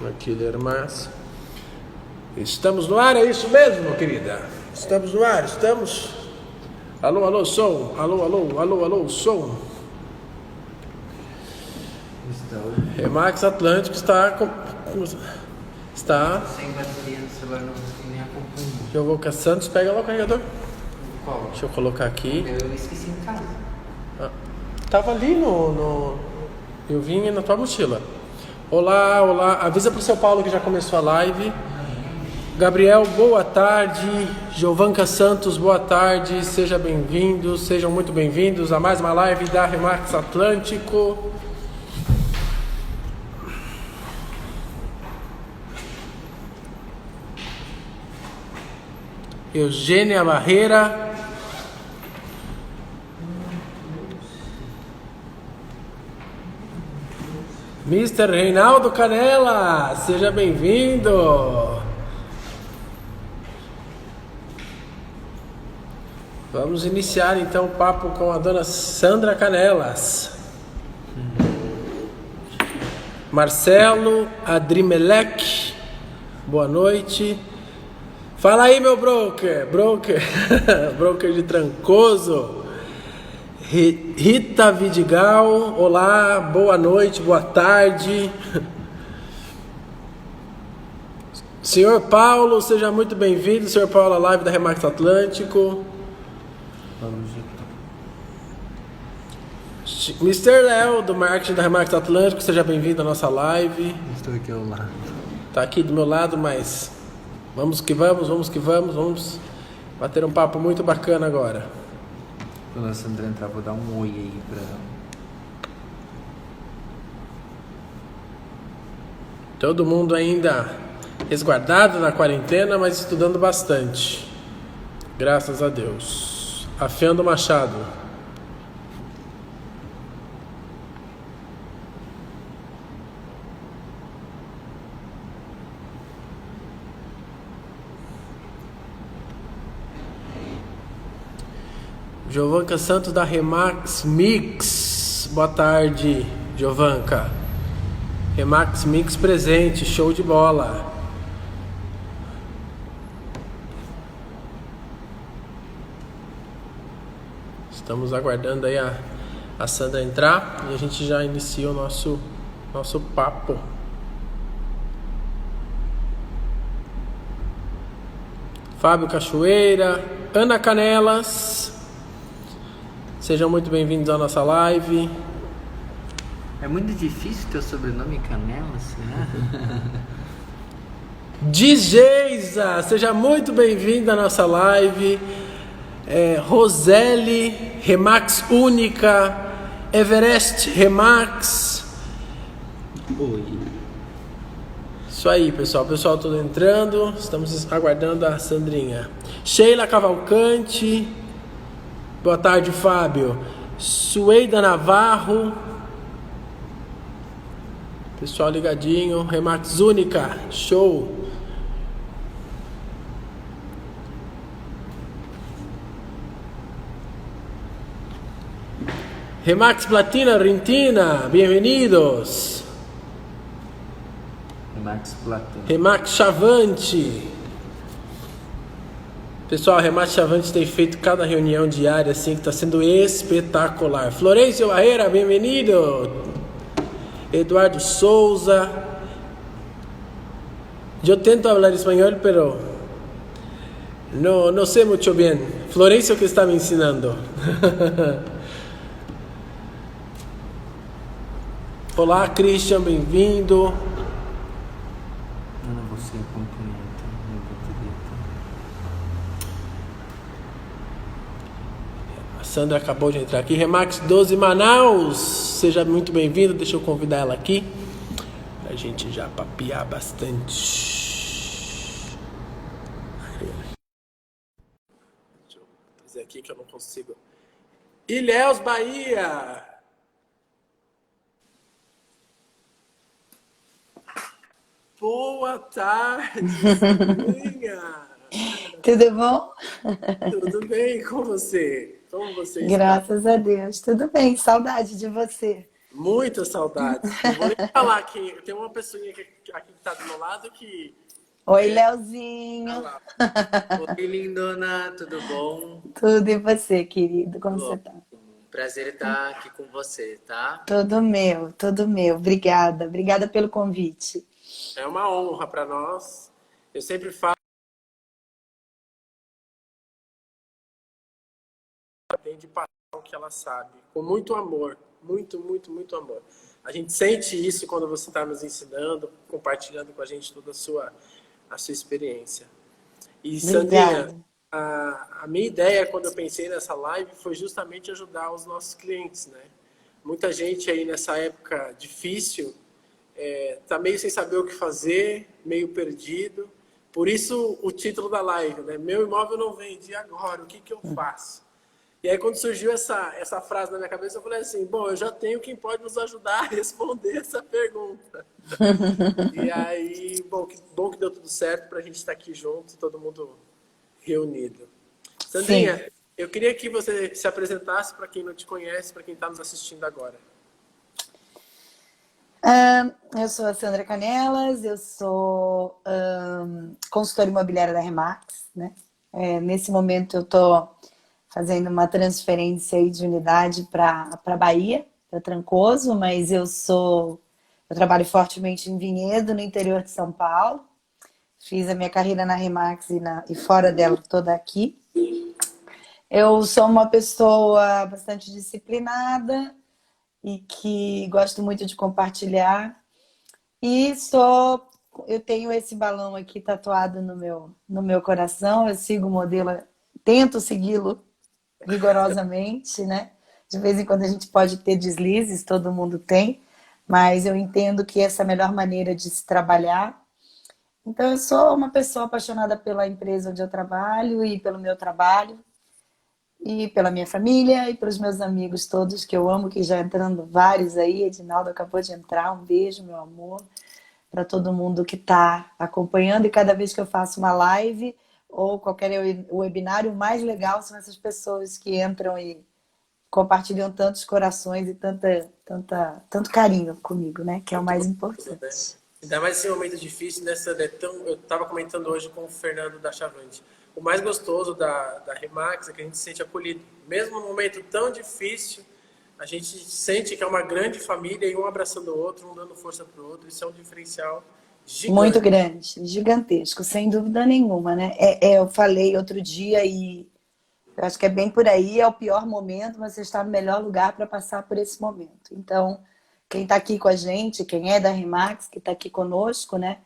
Aqui, irmãs. Estamos no ar, é isso mesmo, querida? Estamos no ar, estamos. Alô, alô, som. Alô, alô, alô, alô, som. Remax Atlântico está sem bateria no celular, não consigo nem acompanhar. Jovoca Santos, pega lá o carregador. Qual? Deixa eu colocar aqui. Eu esqueci em casa. Tava ali eu vim na tua mochila. Olá, olá. Avisa pro seu Paulo que já começou a live. Gabriel, boa tarde. Jovanca Santos, boa tarde. Seja bem-vindo, sejam muito bem-vindos a mais uma live da Remax Atlântico. Eugênia Barreira. Mr. Reinaldo Canela, seja bem-vindo. Vamos iniciar então o papo com a dona Sandra Canelas. Marcelo Adrimelec, boa noite. Fala aí, meu broker, broker de Trancoso. Rita Vidigal, olá, boa noite, boa tarde. Senhor Paulo, seja muito bem-vindo, senhor Paulo, à live da Remax Atlântico. Mr. Léo, do marketing da Remax Atlântico, seja bem-vindo à nossa live. Estou aqui ao lado. Tá aqui do meu lado, mas vamos vamos bater um papo muito bacana agora. Quando a Sandra entrar, vou dar um oi aí pra ela. Todo mundo ainda resguardado na quarentena, mas estudando bastante. Graças a Deus. Afiando o machado. Jovanca Santos da Remax Mix. Boa tarde, Jovanca. Remax Mix presente, show de bola. Estamos aguardando aí a Sandra entrar e a gente já inicia o nosso papo. Fábio Cachoeira, Ana Canelas. Sejam muito bem-vindos à nossa live. É muito difícil teu sobrenome Canelas, será? Djeiza, seja muito bem-vindo à nossa live. Roseli, Remax Única, Everest Remax. Oi. Isso aí, pessoal. O pessoal todo entrando. Estamos aguardando a Sandrinha. Sheila Cavalcante. Boa tarde, Fábio. Sueida Navarro. Pessoal ligadinho. Remax Única. Show. Remax Platina Argentina. Bem-vindos. Remax Platina. Remax Chavante. Pessoal, a Remax Chavante tem feito cada reunião diária assim que está sendo espetacular. Florencio Barreira, bem-vindo. Eduardo Souza. Eu tento falar espanhol, pero no sé mucho bien. Florencio que está me ensinando. Olá, Christian, bem-vindo. Eu não vou ser acompanhado, minha bateria tá. A Sandra acabou de entrar aqui. Remax 12 Manaus, seja muito bem-vindo. Deixa eu convidar ela aqui pra gente já papear bastante. Deixa eu fazer aqui que eu não consigo. Ilhéus, Bahia. Boa tarde, Sandrinha. Tudo bom? Tudo bem com você? Como você está? Graças a Deus. Tudo bem. Saudade de você. Muitas saudades. Não vou nem falar que tem uma pessoinha aqui que tá do meu lado que. Oi, Ah Leozinho. lá. Oi, lindona, tudo bom? Tudo e você, querido? Como você tá? Prazer estar aqui com você, tá? Tudo meu, tudo meu. Obrigada. Obrigada pelo convite. É uma honra para nós. Eu sempre falo tem de passar o que ela sabe, com muito amor, muito, muito, muito amor. A gente sente isso quando você está nos ensinando, compartilhando com a gente toda a sua experiência. E Sandrinha, Obrigada. a minha ideia quando eu pensei nessa live foi justamente ajudar os nossos clientes, né? Muita gente aí nessa época difícil tá meio sem saber o que fazer, meio perdido. Por isso o título da live, né? Meu imóvel não vende, e agora? O que que eu faço? E aí quando surgiu essa frase na minha cabeça, eu falei assim, bom, eu já tenho quem pode nos ajudar a responder essa pergunta. E aí, bom que deu tudo certo para a gente estar aqui junto, todo mundo reunido. Sim. Sandrinha, eu queria que você se apresentasse para quem não te conhece, para quem está nos assistindo agora. Eu sou a Sandra Canelas, eu sou consultora imobiliária da Remax, né? Nesse momento eu estou fazendo uma transferência aí de unidade para Bahia, para Trancoso, mas eu trabalho fortemente em Vinhedo, no interior de São Paulo. Fiz a minha carreira na Remax e fora dela toda aqui. Eu sou uma pessoa bastante disciplinada e que gosto muito de compartilhar. E eu tenho esse balão aqui tatuado no meu coração. Eu sigo o modelo, tento segui-lo rigorosamente, né? De vez em quando a gente pode ter deslizes, todo mundo tem, mas eu entendo que essa é a melhor maneira de se trabalhar. Então, eu sou uma pessoa apaixonada pela empresa onde eu trabalho e pelo meu trabalho, e pela minha família e pelos meus amigos todos que eu amo, que já entrando vários aí. Edinaldo acabou de entrar, um beijo, meu amor, para todo mundo que está acompanhando. E cada vez que eu faço uma live ou qualquer webinário, o mais legal são essas pessoas que entram e compartilham tantos corações e tanto carinho comigo, né? Que é o Muito mais gostoso, né? importante. Ainda mais esse momento difícil, nessa, né, eu estava comentando hoje com o Fernando da Chavante. O mais gostoso da Remax é que a gente se sente acolhido. Mesmo num momento tão difícil, a gente sente que é uma grande família e um abraçando o outro, um dando força para o outro. Isso é um diferencial Muito gigante. grande, gigantesco, sem dúvida nenhuma, né? Eu falei outro dia e eu acho que é bem por aí, é o pior momento, mas você está no melhor lugar para passar por esse momento. Então, quem está aqui com a gente, quem é da Remax, que está aqui conosco, né?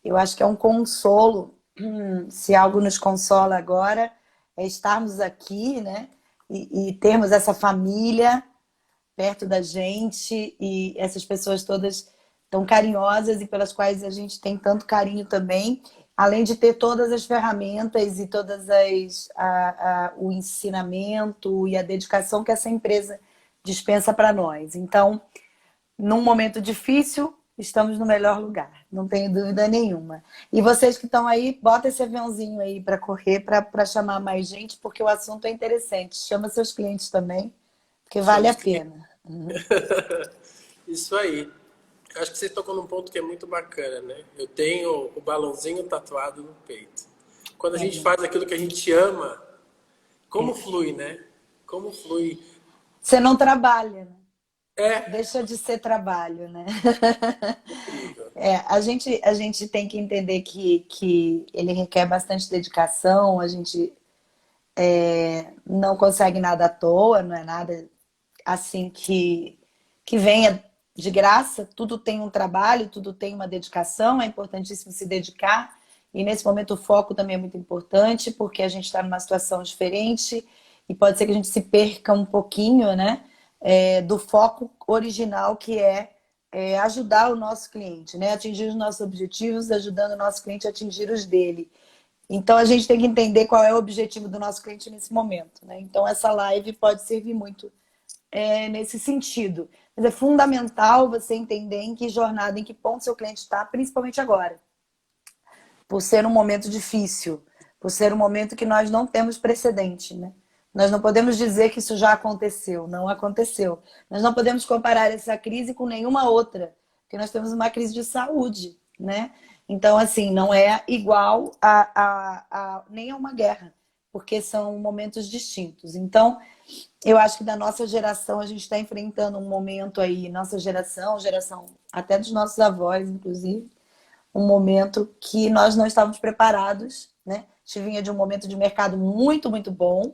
Eu acho que é um consolo, se algo nos consola agora, é estarmos aqui, né? E termos essa família perto da gente e essas pessoas todas tão carinhosas e pelas quais a gente tem tanto carinho também, além de ter todas as ferramentas e o ensinamento e a dedicação que essa empresa dispensa para nós. Então, num momento difícil, estamos no melhor lugar, não tenho dúvida nenhuma. E vocês que estão aí, bota esse aviãozinho aí para correr, para chamar mais gente, porque o assunto é interessante. Chama seus clientes também, porque vale a Chamamos que pena. isso aí. Acho que você tocou num ponto que é muito bacana, né? Eu tenho o balãozinho tatuado no peito. Quando a gente faz aquilo que a gente ama, como flui, né? Como flui. Você não trabalha, né? É Deixa de ser trabalho, né? incrível. A gente tem que entender que ele requer bastante dedicação, a gente não consegue nada à toa, não é nada assim que venha de graça, tudo tem um trabalho, tudo tem uma dedicação, é importantíssimo se dedicar. E nesse momento o foco também é muito importante, porque a gente está numa situação diferente e pode ser que a gente se perca um pouquinho, né, do foco original que é ajudar o nosso cliente, né, atingir os nossos objetivos, ajudando o nosso cliente a atingir os dele. Então a gente tem que entender qual é o objetivo do nosso cliente nesse momento, né? Então essa live pode servir muito nesse sentido. Mas é fundamental você entender em que jornada, em que ponto seu cliente está, principalmente agora. Por ser um momento difícil, por ser um momento que nós não temos precedente, né? Nós não podemos dizer que isso já aconteceu, não aconteceu. Nós não podemos comparar essa crise com nenhuma outra, porque nós temos uma crise de saúde, né? Então, assim, não é igual nem a uma guerra, porque são momentos distintos. Então, eu acho que da nossa geração, a gente está enfrentando um momento aí, nossa geração, geração até dos nossos avós, inclusive, um momento que nós não estávamos preparados, né? A gente vinha de um momento de mercado muito, muito bom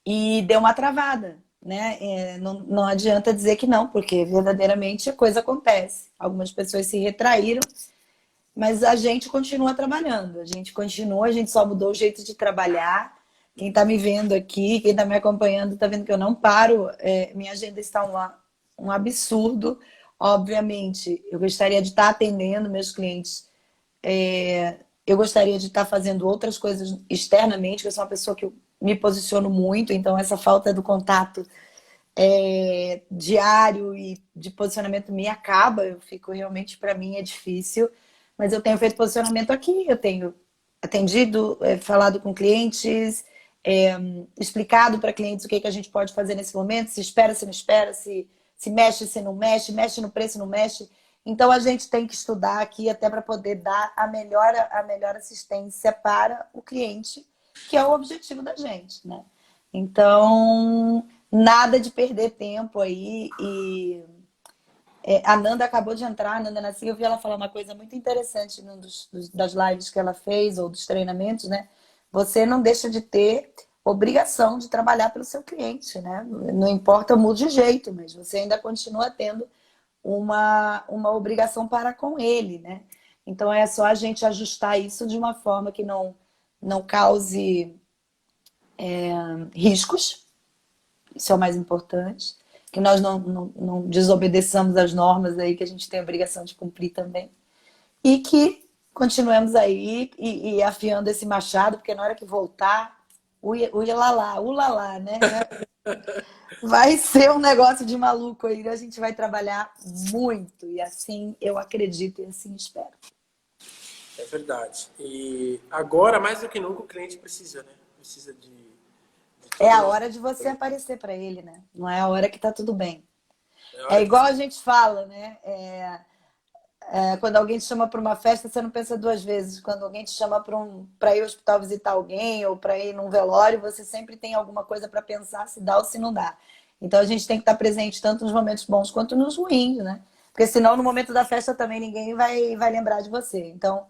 e deu uma travada, né? Não adianta dizer que não, porque verdadeiramente a coisa acontece. Algumas pessoas se retraíram, mas a gente continua trabalhando, a gente só mudou o jeito de trabalhar. Quem está me vendo aqui, quem está me acompanhando, está vendo que eu não paro. Minha agenda está um absurdo. Obviamente, eu gostaria de estar atendendo meus clientes. Eu gostaria de estar fazendo outras coisas externamente, que eu sou uma pessoa que eu me posiciono muito, então essa falta do contato diário e de posicionamento me acaba. Eu fico realmente, para mim, é difícil. Mas eu tenho feito posicionamento aqui, eu tenho atendido, falado com clientes, explicado para clientes o que a gente pode fazer nesse momento, se espera, se não espera, se mexe, se não mexe, mexe no preço, não mexe. Então a gente tem que estudar aqui até para poder dar a melhor assistência para o cliente, que é o objetivo da gente, né? Então, nada de perder tempo aí e a Nanda acabou de entrar, a Nanda Nasci, eu vi ela falar uma coisa muito interessante num das lives que ela fez, ou dos treinamentos, né? Você não deixa de ter obrigação de trabalhar pelo seu cliente, né? Não importa, mude de jeito, mas você ainda continua tendo uma obrigação para com ele, né? Então é só a gente ajustar isso de uma forma que não cause riscos, isso é o mais importante, que nós não desobedeçamos as normas aí que a gente tem a obrigação de cumprir também. E que continuemos aí e afiando esse machado, porque na hora que voltar, ulalá, né? Vai ser um negócio de maluco aí, a gente vai trabalhar muito. E assim eu acredito e assim espero. É verdade. E agora, mais do que nunca, o cliente precisa, né? Precisa de É a hora de você aparecer para ele, né? Não é a hora que tá tudo bem. É igual a gente fala, né? Quando alguém te chama para uma festa, você não pensa duas vezes. Quando alguém te chama para ir ao hospital visitar alguém ou para ir num velório, você sempre tem alguma coisa para pensar se dá ou se não dá. Então a gente tem que estar presente tanto nos momentos bons quanto nos ruins, né? Porque senão no momento da festa também ninguém vai lembrar de você. Então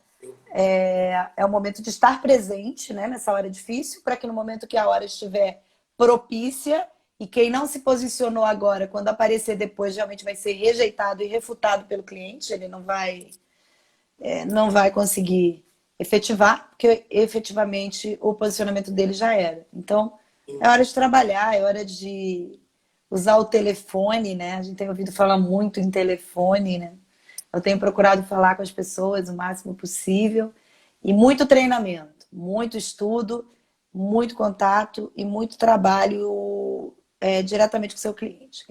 é o momento de estar presente, né, nessa hora difícil, para que no momento que a hora estiver propícia e quem não se posicionou agora, quando aparecer depois, realmente vai ser rejeitado e refutado pelo cliente, ele não vai conseguir efetivar, porque efetivamente o posicionamento dele já era. Então, é hora de trabalhar, é hora de usar o telefone, né? A gente tem ouvido falar muito em telefone, né? Eu tenho procurado falar com as pessoas o máximo possível e muito treinamento, muito estudo, muito contato e muito trabalho diretamente com o seu cliente.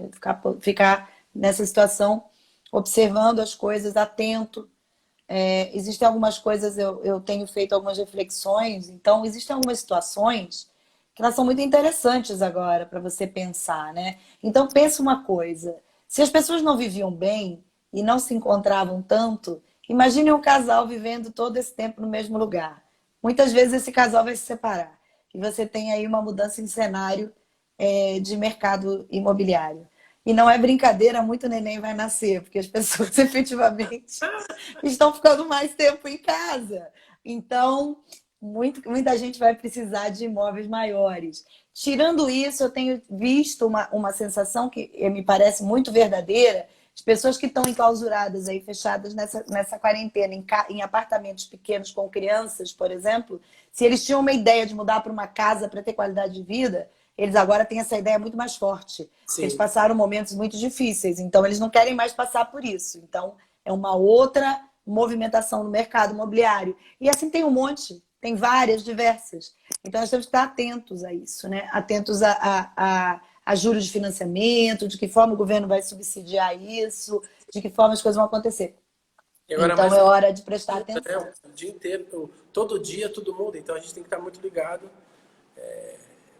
Ficar nessa situação, observando as coisas, atento. Existem algumas coisas, eu tenho feito algumas reflexões, então existem algumas situações que elas são muito interessantes agora para você pensar, né? Então pensa uma coisa, se as pessoas não viviam bem e não se encontravam tanto, imagine um casal vivendo todo esse tempo no mesmo lugar. Muitas vezes esse casal vai se separar e você tem aí uma mudança em cenário de mercado imobiliário. E não é brincadeira, muito neném vai nascer, porque as pessoas efetivamente estão ficando mais tempo em casa. Então, muita gente vai precisar de imóveis maiores. Tirando isso, eu tenho visto uma sensação que me parece muito verdadeira, de pessoas que estão enclausuradas aí, fechadas nessa quarentena, em apartamentos pequenos com crianças, por exemplo, se eles tinham uma ideia de mudar para uma casa para ter qualidade de vida, eles agora têm essa ideia muito mais forte. Eles passaram momentos muito difíceis, então eles não querem mais passar por isso. Então, é uma outra movimentação no mercado imobiliário. E assim tem um monte, tem várias, diversas. Então, nós temos que estar atentos a isso, né? Atentos a juros de financiamento, de que forma o governo vai subsidiar isso, de que forma as coisas vão acontecer. Então é hora de prestar atenção. O dia inteiro, todo dia, todo mundo. Então a gente tem que estar muito ligado.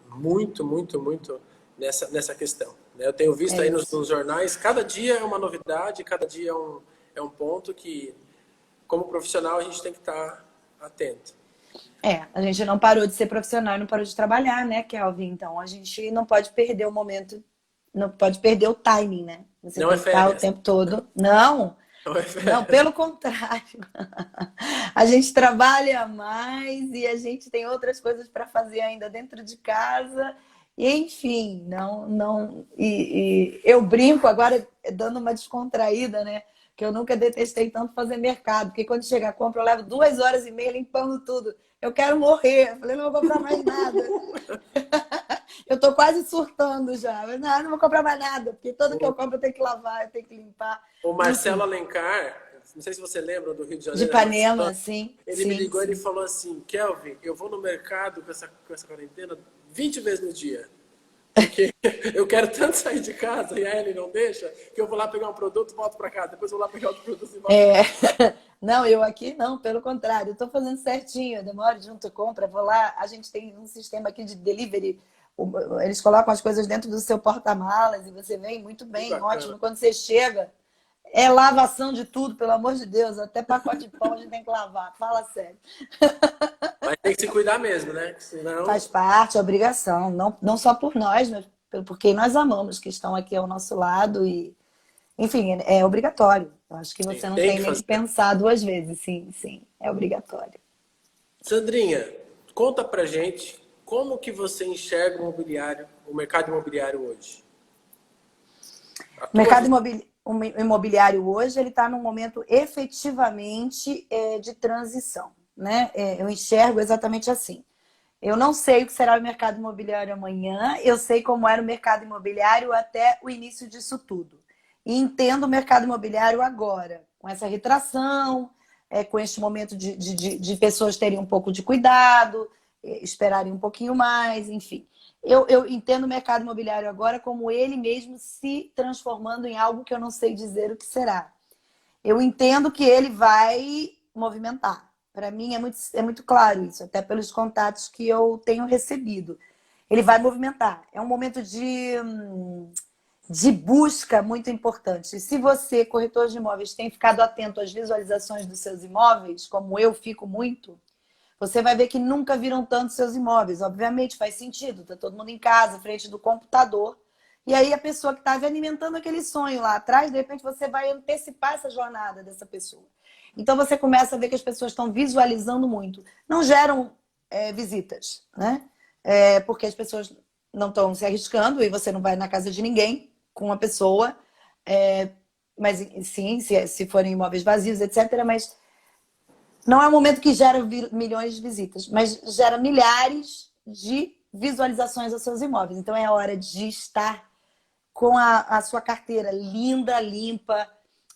muito, muito, muito nessa questão, né? Eu tenho visto É aí isso. nos jornais, cada dia é uma novidade, cada dia é um ponto que, como profissional, a gente tem que estar atento. A gente não parou de ser profissional, não parou de trabalhar, né, Kelvin? Então a gente não pode perder o momento, não pode perder o timing, né? Você Não é tem que estar o férias, tempo todo. Não, não é não, férias. pelo contrário. A gente trabalha mais e a gente tem outras coisas para fazer ainda dentro de casa. E, enfim, e eu brinco agora dando uma descontraída, né? Que eu nunca detestei tanto fazer mercado, porque quando chega a compra eu levo 2 horas e meia limpando tudo. Eu quero morrer. Eu falei, não vou comprar mais nada. Eu tô quase surtando já. Mas, não vou comprar mais nada, porque tudo que eu compro eu tenho que lavar, eu tenho que limpar. O Marcelo Enfim, Alencar, não sei se você lembra do Rio de de Janeiro, Ipanema, sim, ele me sim, ligou e ele sim. falou assim, Kelvin, eu vou no mercado com essa quarentena 20 vezes no dia. Porque eu quero tanto sair de casa e a Ellie não deixa, que eu vou lá pegar um produto e volto para casa. Depois eu vou lá pegar outro produto e volto para É, casa. não, eu aqui não, pelo contrário, eu estou fazendo certinho, eu demoro junto compra, vou lá, a gente tem um sistema aqui de delivery, eles colocam as coisas dentro do seu porta-malas e você vem muito Que bem, bacana. ótimo. Quando você chega, é lavação de tudo, pelo amor de Deus, até pacote de pão a gente tem que lavar, fala sério. Mas tem que se cuidar mesmo, né? Senão, Faz parte, é obrigação, não só por nós, mas por quem nós amamos, que estão aqui ao nosso lado e, enfim, é obrigatório. Eu acho que sim, você não tem tem que nem que fazer. pensar 2 vezes, sim, sim, é obrigatório. Sandrinha, conta pra gente como que você enxerga o imobiliário, o mercado imobiliário hoje. A O tua mercado visão. imobiliário hoje ele está num momento efetivamente de transição, né? Eu enxergo exatamente assim. Eu não sei o que será o mercado imobiliário amanhã, eu sei como era o mercado imobiliário até o início disso tudo. E entendo o mercado imobiliário agora, com essa retração, com este momento de pessoas terem um pouco de cuidado, esperarem um pouquinho mais, enfim. Eu entendo o mercado imobiliário agora como ele mesmo se transformando em algo que eu não sei dizer o que será. Eu entendo que ele vai movimentar. Para mim é muito claro isso, até pelos contatos que eu tenho recebido. Ele vai movimentar. É um momento de busca muito importante. E se você, corretor de imóveis, tem ficado atento às visualizações dos seus imóveis, como eu fico muito, você vai ver que nunca viram tanto seus imóveis. Obviamente, faz sentido. Está todo mundo em casa, frente do computador. E aí a pessoa que estava alimentando aquele sonho lá atrás, de repente você vai antecipar essa jornada dessa pessoa. Então você começa a ver que as pessoas estão visualizando muito. Não geram visitas, né? Porque as pessoas não estão se arriscando e você não vai na casa de ninguém com uma pessoa. Mas sim, se forem imóveis vazios, etc. Mas não é um momento que gera milhões de visitas, mas gera milhares de visualizações aos seus imóveis. Então é hora de estar com a sua carteira linda, limpa,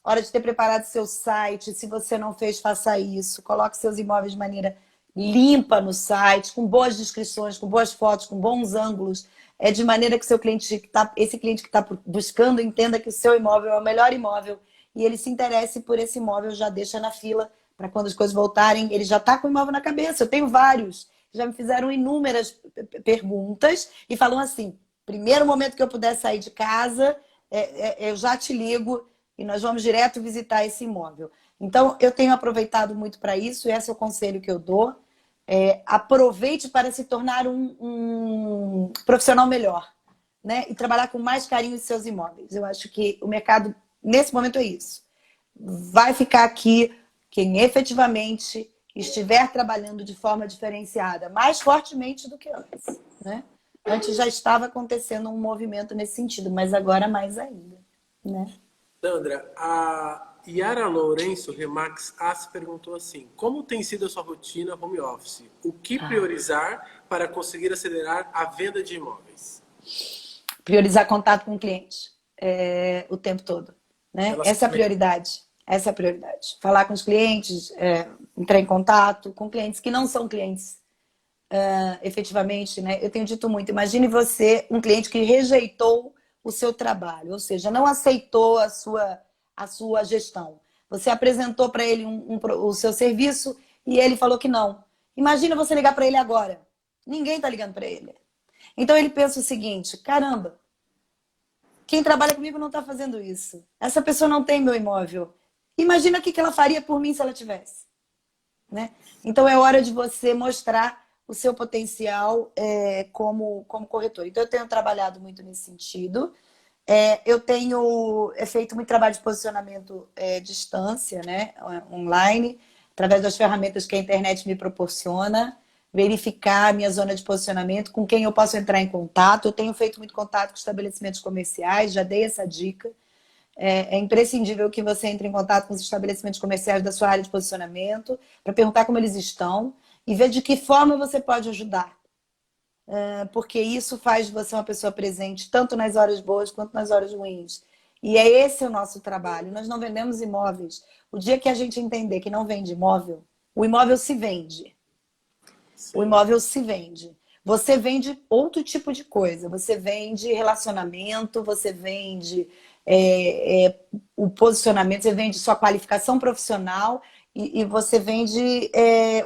hora de ter preparado seu site. Se você não fez, faça isso. Coloque seus imóveis de maneira limpa no site, com boas descrições, com boas fotos, com bons ângulos, de maneira que esse cliente que está buscando entenda que o seu imóvel é o melhor imóvel e ele se interesse por esse imóvel, já deixa na fila para quando as coisas voltarem, ele já está com o imóvel na cabeça. Eu tenho vários, já me fizeram inúmeras perguntas e falam assim: primeiro momento que eu puder sair de casa, eu já te ligo e nós vamos direto visitar esse imóvel. Então, eu tenho aproveitado muito para isso, e esse é o conselho que eu dou. Aproveite para se tornar um profissional melhor, né? E trabalhar com mais carinho os seus imóveis. Eu acho que o mercado, nesse momento, é isso. Vai ficar aqui quem efetivamente estiver trabalhando de forma diferenciada, mais fortemente do que antes, né? Antes já estava acontecendo um movimento nesse sentido, mas agora mais ainda, né? Sandra, a Yara Lourenço Remax As perguntou assim: como tem sido a sua rotina home office? O que priorizar para conseguir acelerar a venda de imóveis? Priorizar contato com o cliente o tempo todo, né? Essa é a Relacionamento. prioridade. Essa é a prioridade. Falar com os clientes, entrar em contato com clientes que não são clientes efetivamente, né? Eu tenho dito muito, imagine você, um cliente que rejeitou o seu trabalho, ou seja, não aceitou a sua gestão. Você apresentou para ele o seu serviço e ele falou que não. Imagina você ligar para ele agora. Ninguém está ligando para ele. Então ele pensa o seguinte, caramba, quem trabalha comigo não está fazendo isso. Essa pessoa não tem meu imóvel. Imagina o que ela faria por mim se ela tivesse. Né? Então é hora de você mostrar o seu potencial como corretor. Então eu tenho trabalhado muito nesse sentido. Eu tenho feito muito trabalho de posicionamento distância, né? Online, através das ferramentas que a internet me proporciona, verificar a minha zona de posicionamento, com quem eu posso entrar em contato. Eu tenho feito muito contato com estabelecimentos comerciais, já dei essa dica. É imprescindível que você entre em contato com os estabelecimentos comerciais da sua área de posicionamento para perguntar como eles estão e ver de que forma você pode ajudar. Porque isso faz de você uma pessoa presente tanto nas horas boas quanto nas horas ruins. E é esse o nosso trabalho. Nós não vendemos imóveis. O dia que a gente entender que não vende imóvel, o imóvel se vende. Sim. O imóvel se vende. Você vende outro tipo de coisa. Você vende relacionamento, você vende o posicionamento, você vende sua qualificação profissional e você vende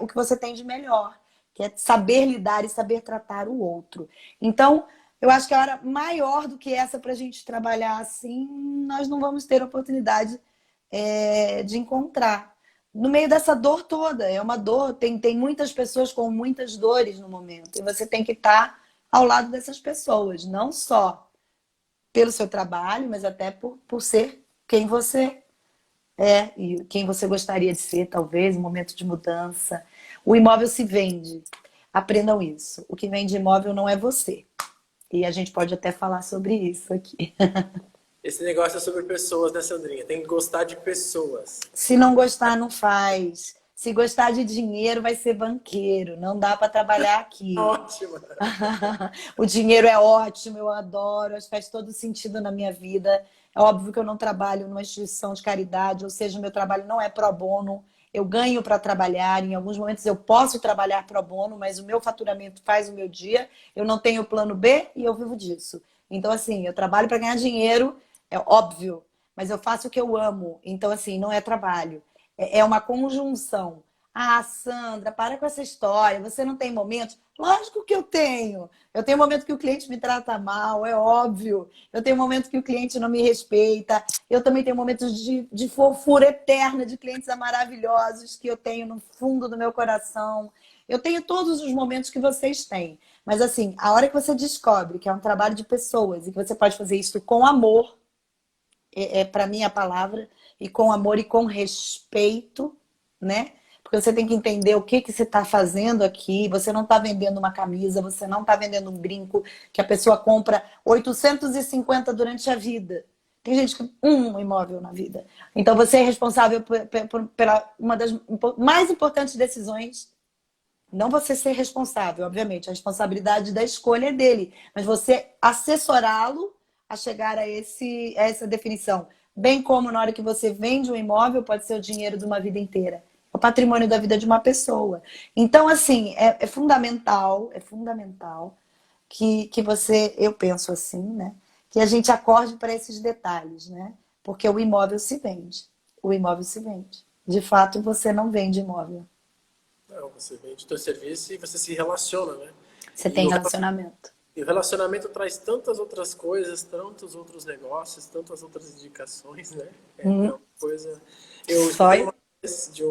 o que você tem de melhor, que é saber lidar e saber tratar o outro. Então, eu acho que a hora maior do que essa para a gente trabalhar assim, nós não vamos ter oportunidade de encontrar. No meio dessa dor toda, é uma dor, tem muitas pessoas com muitas dores no momento, e você tem que estar ao lado dessas pessoas, não só pelo seu trabalho, mas até por ser quem você é e quem você gostaria de ser, talvez, um momento de mudança. O imóvel se vende. Aprendam isso. O que vende imóvel não é você. E a gente pode até falar sobre isso aqui. Esse negócio é sobre pessoas, né, Sandrinha? Tem que gostar de pessoas. Se não gostar, não faz. Se gostar de dinheiro, vai ser banqueiro. Não dá para trabalhar aqui. Ótimo. O dinheiro é ótimo, eu adoro, acho que faz todo sentido na minha vida. É óbvio que eu não trabalho numa instituição de caridade, ou seja, o meu trabalho não é pro bono. Eu ganho para trabalhar, em alguns momentos eu posso trabalhar pro bono, mas o meu faturamento faz o meu dia. Eu não tenho plano B e eu vivo disso. Então, assim, eu trabalho para ganhar dinheiro, é óbvio, mas eu faço o que eu amo. Então, assim, não é trabalho. É uma conjunção. Ah, Sandra, para com essa história. Você não tem momentos? Lógico que eu tenho. Eu tenho momento que o cliente me trata mal, é óbvio. Eu tenho momento que o cliente não me respeita. Eu também tenho momentos de fofura eterna de clientes maravilhosos que eu tenho no fundo do meu coração. Eu tenho todos os momentos que vocês têm. Mas, assim, a hora que você descobre que é um trabalho de pessoas e que você pode fazer isso com amor, para mim a palavra, e com amor e com respeito, né? Porque você tem que entender o que você está fazendo aqui. Você não está vendendo uma camisa, você não está vendendo um brinco que a pessoa compra 850 durante a vida. Tem gente que um imóvel na vida. Então você é responsável pela uma das mais importantes decisões. Não você ser responsável, obviamente. A responsabilidade da escolha é dele. Mas você assessorá-lo a chegar a essa definição. Bem como na hora que você vende um imóvel, pode ser o dinheiro de uma vida inteira. É o patrimônio da vida de uma pessoa. Então, assim, é fundamental que você, eu penso assim, né? Que a gente acorde para esses detalhes, né? Porque o imóvel se vende. O imóvel se vende. De fato, você não vende imóvel. Não, você vende o teu serviço e você se relaciona, né? Você tem relacionamento. E o relacionamento traz tantas outras coisas, tantos outros negócios, tantas outras indicações, né? É uma coisa... Eu escutei uma vez de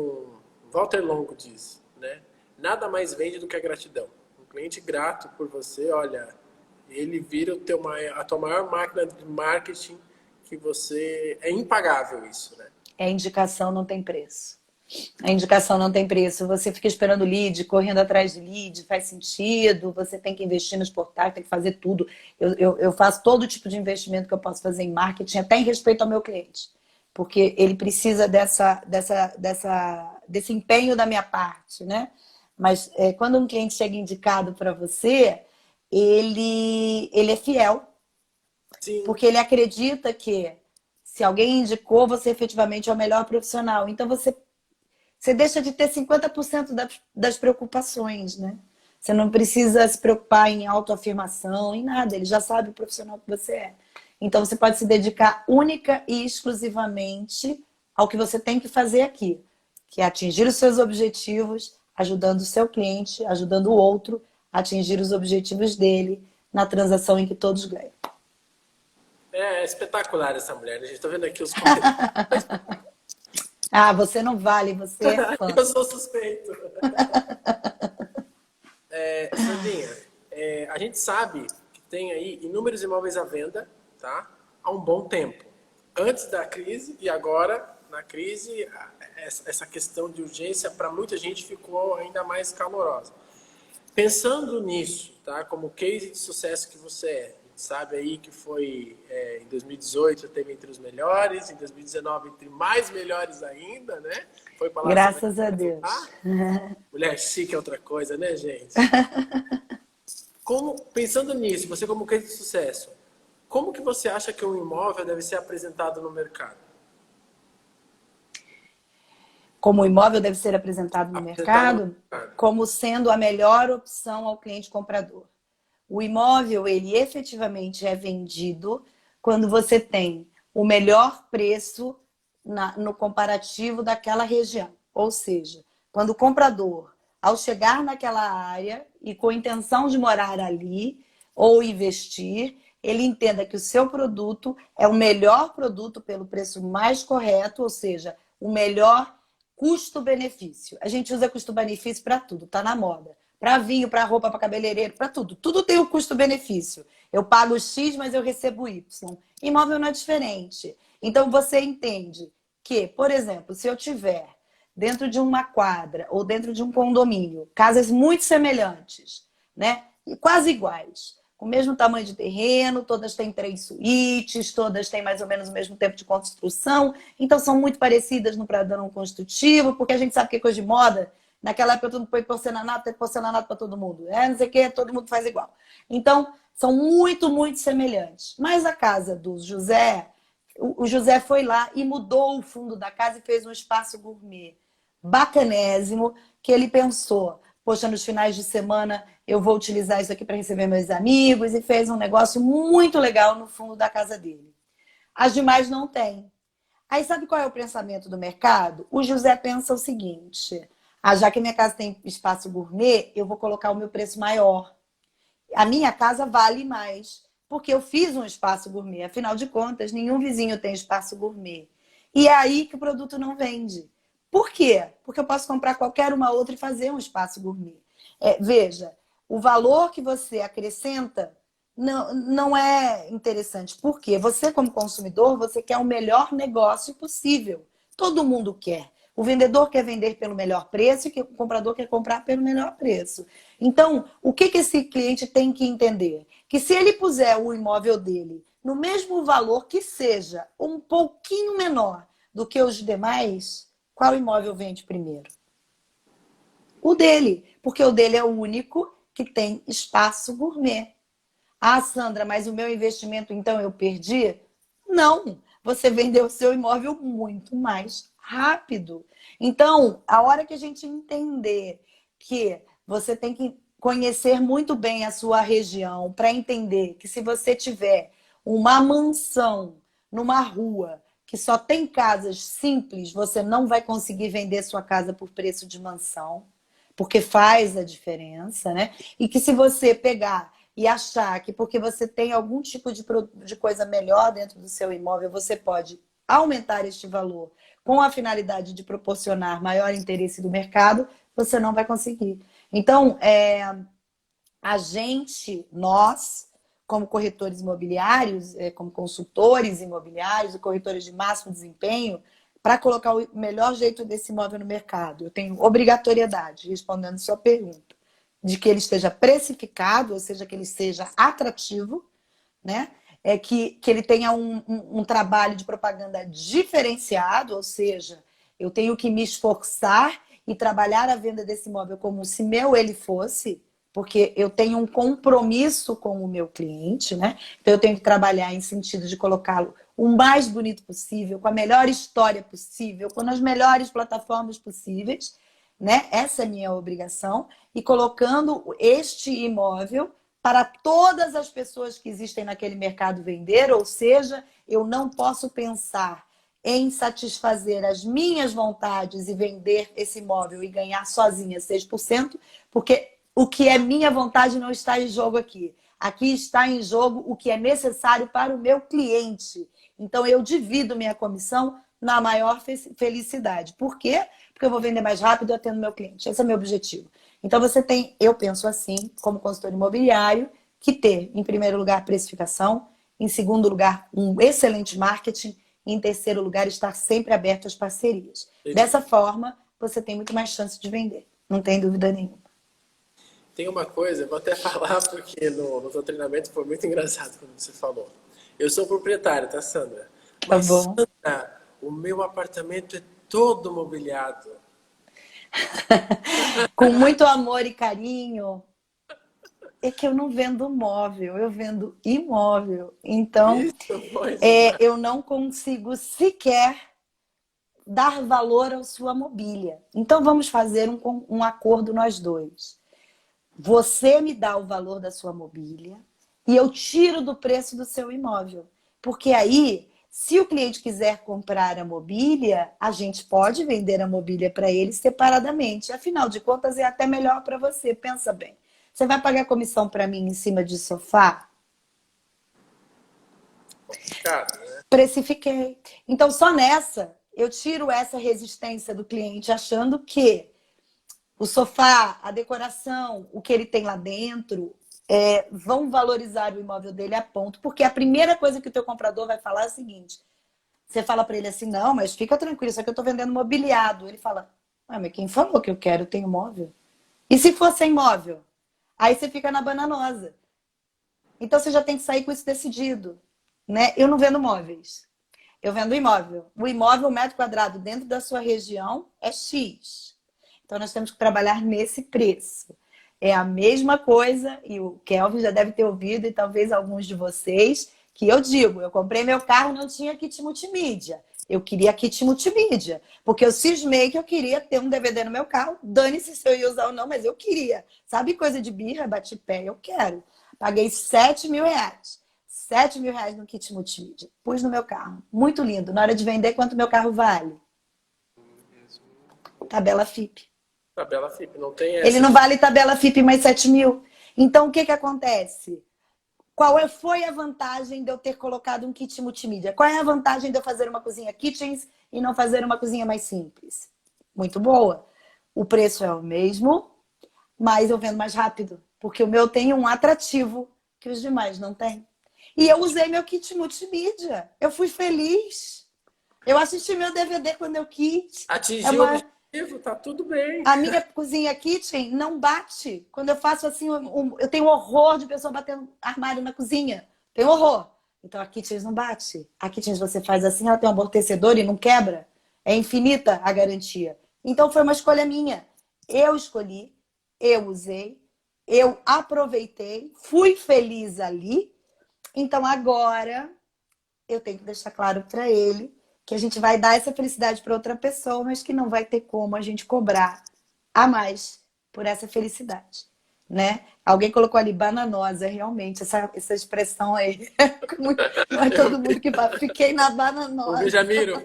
Walter Longo diz, né? Nada mais vende do que a gratidão. Um cliente grato por você, olha, ele vira a tua maior máquina de marketing que você... É impagável isso, né? A indicação não tem preço. A indicação não tem preço. Você fica esperando lead, correndo atrás de lead, faz sentido. Você tem que investir nos portais, tem que fazer tudo. Eu faço todo tipo de investimento que eu posso fazer em marketing, até em respeito ao meu cliente. Porque ele precisa desse empenho da minha parte, né? Mas quando um cliente chega indicado para você, ele é fiel. Sim. Porque ele acredita que se alguém indicou, você efetivamente é o melhor profissional. Então você deixa de ter 50% das preocupações, né? Você não precisa se preocupar em autoafirmação, em nada. Ele já sabe o profissional que você é. Então, você pode se dedicar única e exclusivamente ao que você tem que fazer aqui, que é atingir os seus objetivos, ajudando o seu cliente, ajudando o outro a atingir os objetivos dele, na transação em que todos ganham. É espetacular essa mulher, né? A gente tá vendo aqui os comentários. Ah, você não vale, você é fã. Eu sou suspeito. Sandrinha, a gente sabe que tem aí inúmeros imóveis à venda, tá? Há um bom tempo. Antes da crise e agora, na crise, essa questão de urgência para muita gente ficou ainda mais calorosa. Pensando nisso, tá? Como case de sucesso que você é, a gente sabe aí que foi em 2018 teve entre os melhores, em 2019 entre mais melhores ainda, né? Foi Graças a Deus. Mulher chique é outra coisa, né, gente? Pensando nisso, você como case de sucesso, como que você acha que um imóvel deve ser apresentado no mercado? Como o imóvel deve ser apresentado no mercado, como sendo a melhor opção ao cliente comprador. O imóvel, ele efetivamente é vendido quando você tem o melhor preço no comparativo daquela região. Ou seja, quando o comprador, ao chegar naquela área e com intenção de morar ali ou investir, ele entenda que o seu produto é o melhor produto pelo preço mais correto, ou seja, o melhor custo-benefício. A gente usa custo-benefício para tudo, tá na moda. Para vinho, para roupa, para cabeleireiro, para tudo. Tudo tem o custo-benefício. Eu pago X, mas eu recebo Y. Imóvel não é diferente. Então você entende que, por exemplo, se eu tiver dentro de uma quadra ou dentro de um condomínio, casas muito semelhantes, né? E quase iguais, com o mesmo tamanho de terreno, todas têm 3 suítes, todas têm mais ou menos o mesmo tempo de construção, então são muito parecidas no padrão construtivo, porque a gente sabe que é coisa de moda. Naquela época todo mundo põe porcelanato, tem porcelanato para todo mundo. Não sei o que, todo mundo faz igual. Então, são muito, muito semelhantes. Mas a casa do José, o José foi lá e mudou o fundo da casa e fez um espaço gourmet bacanésimo, que ele pensou, poxa, nos finais de semana eu vou utilizar isso aqui para receber meus amigos, e fez um negócio muito legal no fundo da casa dele. As demais não têm. Aí sabe qual é o pensamento do mercado? O José pensa o seguinte: já que minha casa tem espaço gourmet, eu vou colocar o meu preço maior. A minha casa vale mais, porque eu fiz um espaço gourmet. Afinal de contas, nenhum vizinho tem espaço gourmet. E é aí que o produto não vende. Por quê? Porque eu posso comprar qualquer uma outra e fazer um espaço gourmet. Veja, o valor que você acrescenta não é interessante. Por quê? Você, como consumidor, você quer o melhor negócio possível. Todo mundo quer. O vendedor quer vender pelo melhor preço e o comprador quer comprar pelo melhor preço. Então, o que esse cliente tem que entender? Que se ele puser o imóvel dele no mesmo valor que seja um pouquinho menor do que os demais, qual imóvel vende primeiro? O dele, porque o dele é o único que tem espaço gourmet. Ah, Sandra, mas o meu investimento então eu perdi? Não, você vendeu o seu imóvel muito mais rápido. Então, a hora que a gente entender que você tem que conhecer muito bem a sua região para entender que se você tiver uma mansão numa rua que só tem casas simples, você não vai conseguir vender sua casa por preço de mansão, porque faz a diferença, né? E que se você pegar e achar que porque você tem algum tipo de coisa melhor dentro do seu imóvel, você pode aumentar este valor com a finalidade de proporcionar maior interesse do mercado, você não vai conseguir. Então, nós, como corretores imobiliários, como consultores imobiliários e corretores de máximo desempenho, para colocar o melhor jeito desse imóvel no mercado, eu tenho obrigatoriedade, respondendo sua pergunta, de que ele esteja precificado, ou seja, que ele seja atrativo, né? Que ele tenha um trabalho de propaganda diferenciado, ou seja, eu tenho que me esforçar e trabalhar a venda desse imóvel como se ele fosse, porque eu tenho um compromisso com o meu cliente, né? Então eu tenho que trabalhar em sentido de colocá-lo o mais bonito possível, com a melhor história possível, com as melhores plataformas possíveis, né? Essa é a minha obrigação, e colocando este imóvel para todas as pessoas que existem naquele mercado vender, ou seja, eu não posso pensar em satisfazer as minhas vontades e vender esse imóvel e ganhar sozinha 6%, porque o que é minha vontade não está em jogo aqui. Aqui está em jogo o que é necessário para o meu cliente. Então, eu divido minha comissão na maior felicidade. Por quê? Porque eu vou vender mais rápido atendo meu cliente. Esse é o meu objetivo. Então, você tem, eu penso assim, como consultor imobiliário, que ter, em primeiro lugar, precificação, em segundo lugar, um excelente marketing, e em terceiro lugar, estar sempre aberto às parcerias. Dessa forma, você tem muito mais chance de vender. Não tem dúvida nenhuma. Tem uma coisa, eu vou até falar porque no seu treinamento foi muito engraçado quando você falou. Eu sou proprietário, tá, Sandra? Tá Mas, bom. Sandra, o meu apartamento é todo mobiliado. Com muito amor e carinho. É que eu não vendo móvel, eu vendo imóvel. Então, Isso, pois é. eu não consigo sequer dar valor à sua mobília. Então, vamos fazer um acordo nós dois. Você me dá o valor da sua mobília e eu tiro do preço do seu imóvel. Porque aí, se o cliente quiser comprar a mobília, a gente pode vender a mobília para ele separadamente. Afinal de contas, é até melhor para você. Pensa bem. Você vai pagar comissão para mim em cima de sofá? Complicado, né? Precifiquei. Então, só nessa, eu tiro essa resistência do cliente, achando que o sofá, a decoração, o que ele tem lá dentro, vão valorizar o imóvel dele a ponto. Porque a primeira coisa que o teu comprador vai falar é o seguinte. Você fala para ele assim, não, mas fica tranquilo, isso aqui eu estou vendendo mobiliado. Ele fala, mas quem falou que eu quero tem imóvel? E se for sem imóvel? Aí você fica na bananosa. Então você já tem que sair com isso decidido, né? Eu não vendo móveis. Eu vendo imóvel. O imóvel, metro quadrado dentro da sua região é X. Então nós temos que trabalhar nesse preço. É a mesma coisa, e o Kelvin já deve ter ouvido, e talvez alguns de vocês, que eu digo, eu comprei meu carro e não tinha kit multimídia. Eu queria kit multimídia, porque eu cismei que eu queria ter um DVD no meu carro. Dane-se se eu ia usar ou não, mas eu queria. Sabe coisa de birra, bate pé? Eu quero. Paguei R$7.000. R$7.000 no kit multimídia. Pus no meu carro. Muito lindo. Na hora de vender, quanto meu carro vale? Tabela FIP. Tabela FIP, não tem essa. Ele não vale tabela FIP mais 7 mil. Então, o que acontece? Qual foi a vantagem de eu ter colocado um kit multimídia? Qual é a vantagem de eu fazer uma cozinha kitchens e não fazer uma cozinha mais simples? Muito boa. O preço é o mesmo, mas eu vendo mais rápido. Porque o meu tem um atrativo que os demais não têm. E eu usei meu kit multimídia. Eu fui feliz. Eu assisti meu DVD quando eu quis. Atingiu o objetivo, tá tudo bem. A minha cozinha kitchen não bate. Quando eu faço assim, eu tenho horror de pessoa batendo armário na cozinha. Tenho horror. Então a kitchen não bate. A kitchen você faz assim, ela tem um amortecedor e não quebra. É infinita a garantia. Então foi uma escolha minha. Eu escolhi, eu usei, eu aproveitei, fui feliz ali. Então agora eu tenho que deixar claro para ele que a gente vai dar essa felicidade para outra pessoa, mas que não vai ter como a gente cobrar a mais por essa felicidade, né? Alguém colocou ali bananosa, realmente, essa expressão aí. Não é todo mundo que fala. Fiquei na bananosa. O Benjamiro.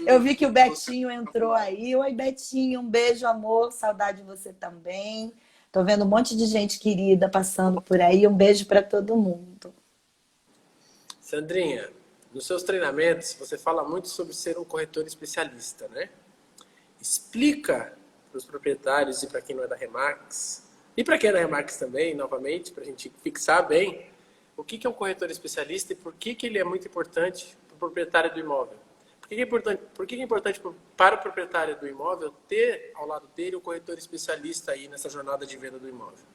Eu vi que o Betinho entrou aí. Oi, Betinho, um beijo, amor. Saudade de você também. Tô vendo um monte de gente querida passando por aí. Um beijo para todo mundo. Sandrinha, nos seus treinamentos, você fala muito sobre ser um corretor especialista, né? Explica para os proprietários e para quem não é da Remax, e para quem é da Remax também, novamente, para a gente fixar bem, o que é um corretor especialista e por que ele é muito importante para o proprietário do imóvel. Por que é importante para o proprietário do imóvel ter ao lado dele um corretor especialista aí nessa jornada de venda do imóvel?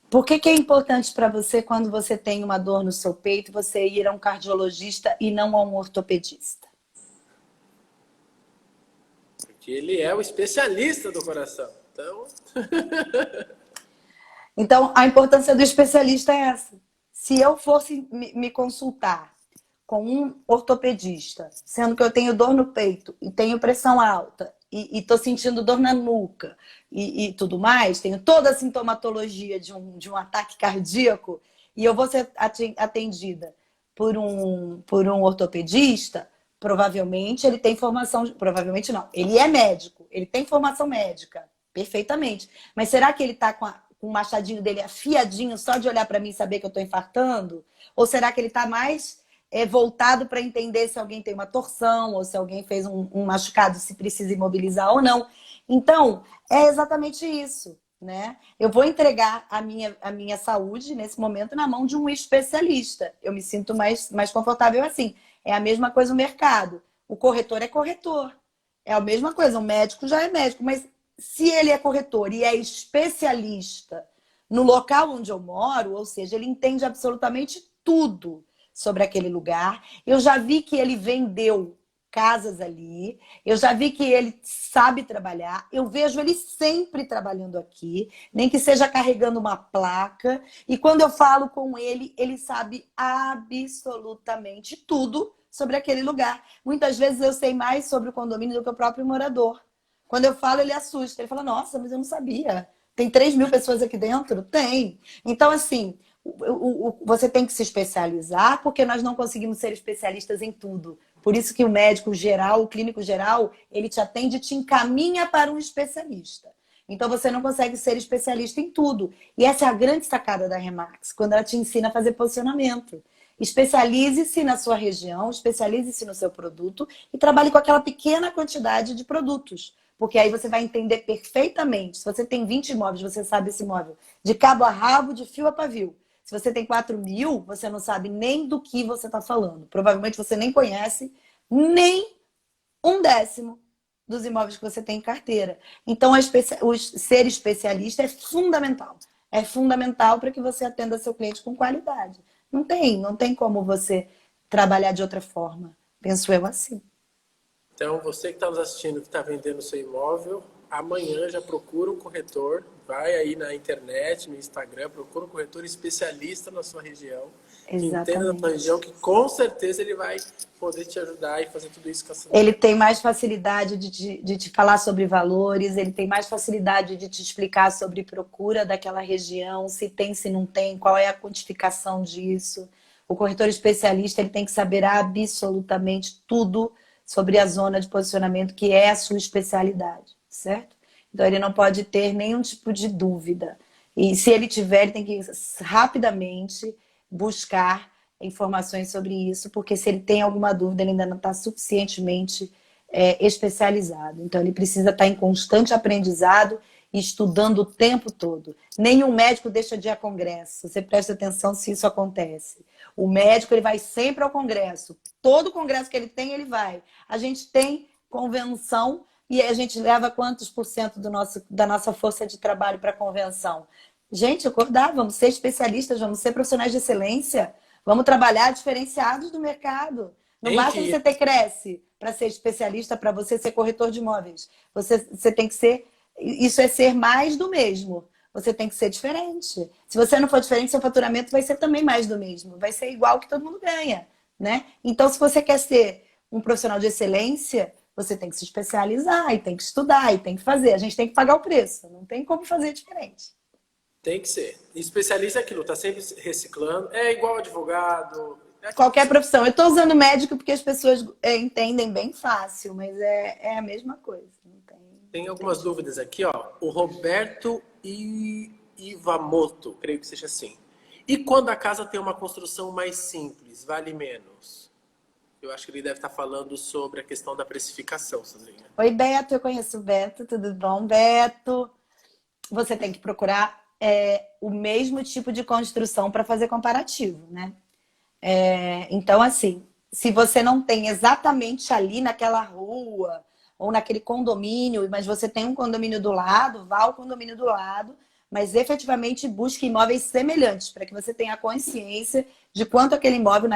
Por que é importante para você, quando você tem uma dor no seu peito, você ir a um cardiologista e não a um ortopedista? Porque ele é o especialista do coração. Então, a importância do especialista é essa. Se eu fosse me consultar com um ortopedista, sendo que eu tenho dor no peito e tenho pressão alta e estou sentindo dor na nuca e tudo mais, tenho toda a sintomatologia de um ataque cardíaco e eu vou ser atendida por um ortopedista, provavelmente ele tem formação... Provavelmente não. Ele é médico, ele tem formação médica, perfeitamente. Mas será que ele está com com o machadinho dele afiadinho só de olhar para mim e saber que eu estou infartando? Ou será que ele está mais voltado para entender se alguém tem uma torção ou se alguém fez um machucado, se precisa imobilizar ou não? Então, é exatamente isso, né? Eu vou entregar a minha saúde nesse momento na mão de um especialista. Eu me sinto mais confortável assim. É a mesma coisa no mercado. O corretor é corretor. É a mesma coisa, o médico já é médico, mas se ele é corretor e é especialista no local onde eu moro, ou seja, ele entende absolutamente tudo sobre aquele lugar. Eu já vi que ele vendeu casas ali, eu já vi que ele sabe trabalhar, eu vejo ele sempre trabalhando aqui, nem que seja carregando uma placa, e quando eu falo com ele, ele sabe absolutamente tudo sobre aquele lugar. Muitas vezes eu sei mais sobre o condomínio do que o próprio morador. Quando eu falo, ele assusta. Ele fala, nossa, mas eu não sabia. Tem 3.000 pessoas aqui dentro? Tem. Então, assim, você tem que se especializar, porque nós não conseguimos ser especialistas em tudo. Por isso que o médico geral, o clínico geral, ele te atende e te encaminha para um especialista. Então, você não consegue ser especialista em tudo. E essa é a grande sacada da Remax, quando ela te ensina a fazer posicionamento. Especialize-se na sua região, especialize-se no seu produto e trabalhe com aquela pequena quantidade de produtos. Porque aí você vai entender perfeitamente. Se você tem 20 imóveis, você sabe esse imóvel de cabo a rabo, de fio a pavio. Se você tem 4.000, você não sabe nem do que você está falando. Provavelmente você nem conhece nem 1/10 dos imóveis que você tem em carteira. Então, ser especialista é fundamental. É fundamental para que você atenda seu cliente com qualidade. Não tem como você trabalhar de outra forma. Penso eu assim. Então, você que está nos assistindo, que está vendendo seu imóvel, amanhã já procura um corretor, vai aí na internet, no Instagram, procura um corretor especialista na sua região, que entenda na sua região, que com certeza ele vai poder te ajudar e fazer tudo isso com a sua. Ele tem mais facilidade de te falar sobre valores, ele tem mais facilidade de te explicar sobre procura daquela região, se tem, se não tem, qual é a quantificação disso. O corretor especialista, ele tem que saber absolutamente tudo sobre a zona de posicionamento, que é a sua especialidade, certo? Então, ele não pode ter nenhum tipo de dúvida. E se ele tiver, ele tem que rapidamente buscar informações sobre isso, porque se ele tem alguma dúvida, ele ainda não está suficientemente especializado. Então, ele precisa estar em constante aprendizado e estudando o tempo todo. Nenhum médico deixa de ir a congresso. Você presta atenção se isso acontece. O médico, ele vai sempre ao congresso. Todo congresso que ele tem, ele vai. A gente tem convenção e a gente leva quantos % da nossa força de trabalho para a convenção? Gente, acordar, vamos ser especialistas, vamos ser profissionais de excelência, vamos trabalhar diferenciados do mercado. Não basta você ter Cresce para ser especialista, para você ser corretor de imóveis. Você tem que ser... Isso é ser mais do mesmo. Você tem que ser diferente. Se você não for diferente, seu faturamento vai ser também mais do mesmo. Vai ser igual que todo mundo ganha, né? Então, se você quer ser um profissional de excelência, você tem que se especializar e tem que estudar e tem que fazer. A gente tem que pagar o preço. Não tem como fazer diferente. Tem que ser. Especialista é aquilo, tá sempre reciclando. É igual advogado. Qualquer profissão. Eu estou usando médico porque as pessoas entendem bem fácil, mas é a mesma coisa. Não tem algumas dúvidas aqui, ó. O Roberto Ivamoto, creio que seja assim. E quando a casa tem uma construção mais simples, vale menos? Eu acho que ele deve estar falando sobre a questão da precificação, Suzinha. Oi, Beto. Eu conheço o Beto. Tudo bom, Beto? Você tem que procurar o mesmo tipo de construção para fazer comparativo, né? Então, assim, se você não tem exatamente ali naquela rua ou naquele condomínio, mas você tem um condomínio do lado, vá ao condomínio do lado, mas efetivamente busque imóveis semelhantes, para que você tenha consciência de quanto aquele imóvel,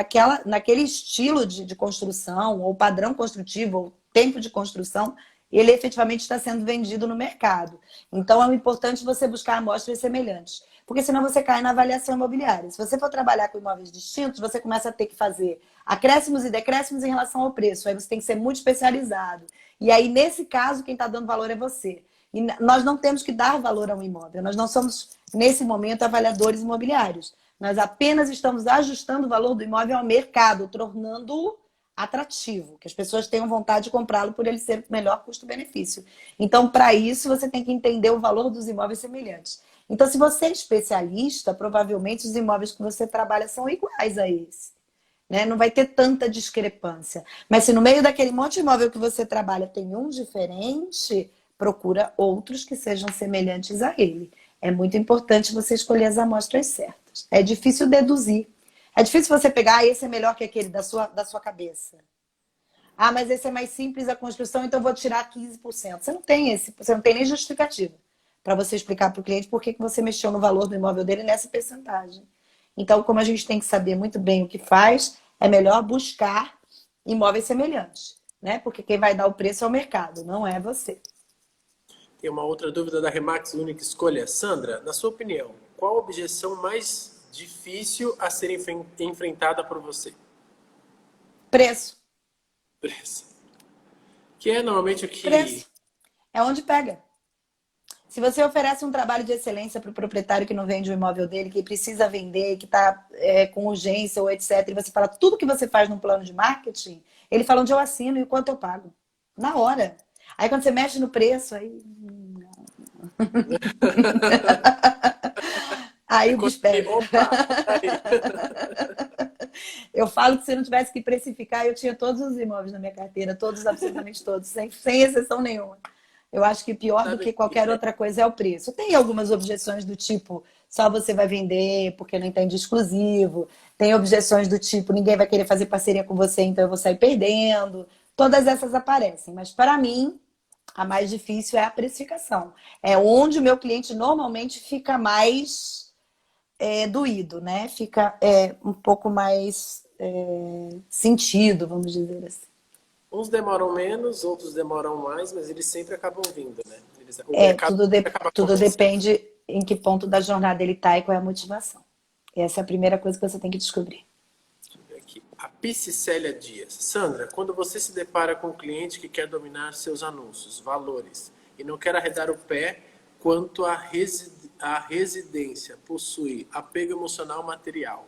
naquele estilo de construção, ou padrão construtivo, ou tempo de construção, ele efetivamente está sendo vendido no mercado. Então, é importante você buscar amostras semelhantes, porque senão você cai na avaliação imobiliária. Se você for trabalhar com imóveis distintos, você começa a ter que fazer acréscimos e decréscimos em relação ao preço. Aí você tem que ser muito especializado. E aí, nesse caso, quem está dando valor é você. E nós não temos que dar valor a um imóvel. Nós não somos, nesse momento, avaliadores imobiliários. Nós apenas estamos ajustando o valor do imóvel ao mercado, tornando-o atrativo, que as pessoas tenham vontade de comprá-lo por ele ser melhor custo-benefício. Então, para isso, você tem que entender o valor dos imóveis semelhantes. Então, se você é especialista, provavelmente os imóveis que você trabalha são iguais a esse. Né? Não vai ter tanta discrepância. Mas se no meio daquele monte de imóvel que você trabalha tem um diferente, procura outros que sejam semelhantes a ele. É muito importante você escolher as amostras certas. É difícil deduzir. É difícil você pegar, esse é melhor que aquele da sua cabeça. Ah, mas esse é mais simples a construção, então eu vou tirar 15%. Você não tem nem justificativa para você explicar para o cliente por que você mexeu no valor do imóvel dele nessa percentagem. Então, como a gente tem que saber muito bem o que faz, é melhor buscar imóveis semelhantes, né? Porque quem vai dar o preço é o mercado, não é você. Tem uma outra dúvida da Remax Única Escolha. Sandra, na sua opinião, qual a objeção mais difícil a ser enfrentada por você? Preço. Preço. Que é normalmente o que... Preço. É onde pega. Se você oferece um trabalho de excelência para o proprietário que não vende o imóvel dele, que precisa vender, que está com urgência ou etc., e você fala tudo que você faz no plano de marketing, ele fala onde eu assino e quanto eu pago. Na hora. Aí quando você mexe no preço, aí... Aí o bicho pega. Opa! Eu falo que se eu não tivesse que precificar, eu tinha todos os imóveis na minha carteira, todos, absolutamente todos, sem exceção nenhuma. Eu acho que pior do que qualquer outra coisa é o preço. Tem algumas objeções do tipo, só você vai vender porque não entende exclusivo. Tem objeções do tipo, ninguém vai querer fazer parceria com você, então eu vou sair perdendo. Todas essas aparecem. Mas para mim, a mais difícil é a precificação. É onde o meu cliente normalmente fica mais doído, né? Fica um pouco mais sentido, vamos dizer assim. Uns demoram menos, outros demoram mais, mas eles sempre acabam vindo, né? Tudo depende em que ponto da jornada ele está e qual é a motivação. Essa é a primeira coisa que você tem que descobrir. Deixa eu ver aqui. A Piscicélia Dias. Sandra, quando você se depara com um cliente que quer dominar seus anúncios, valores, e não quer arredar o pé quanto à residência possui apego emocional material.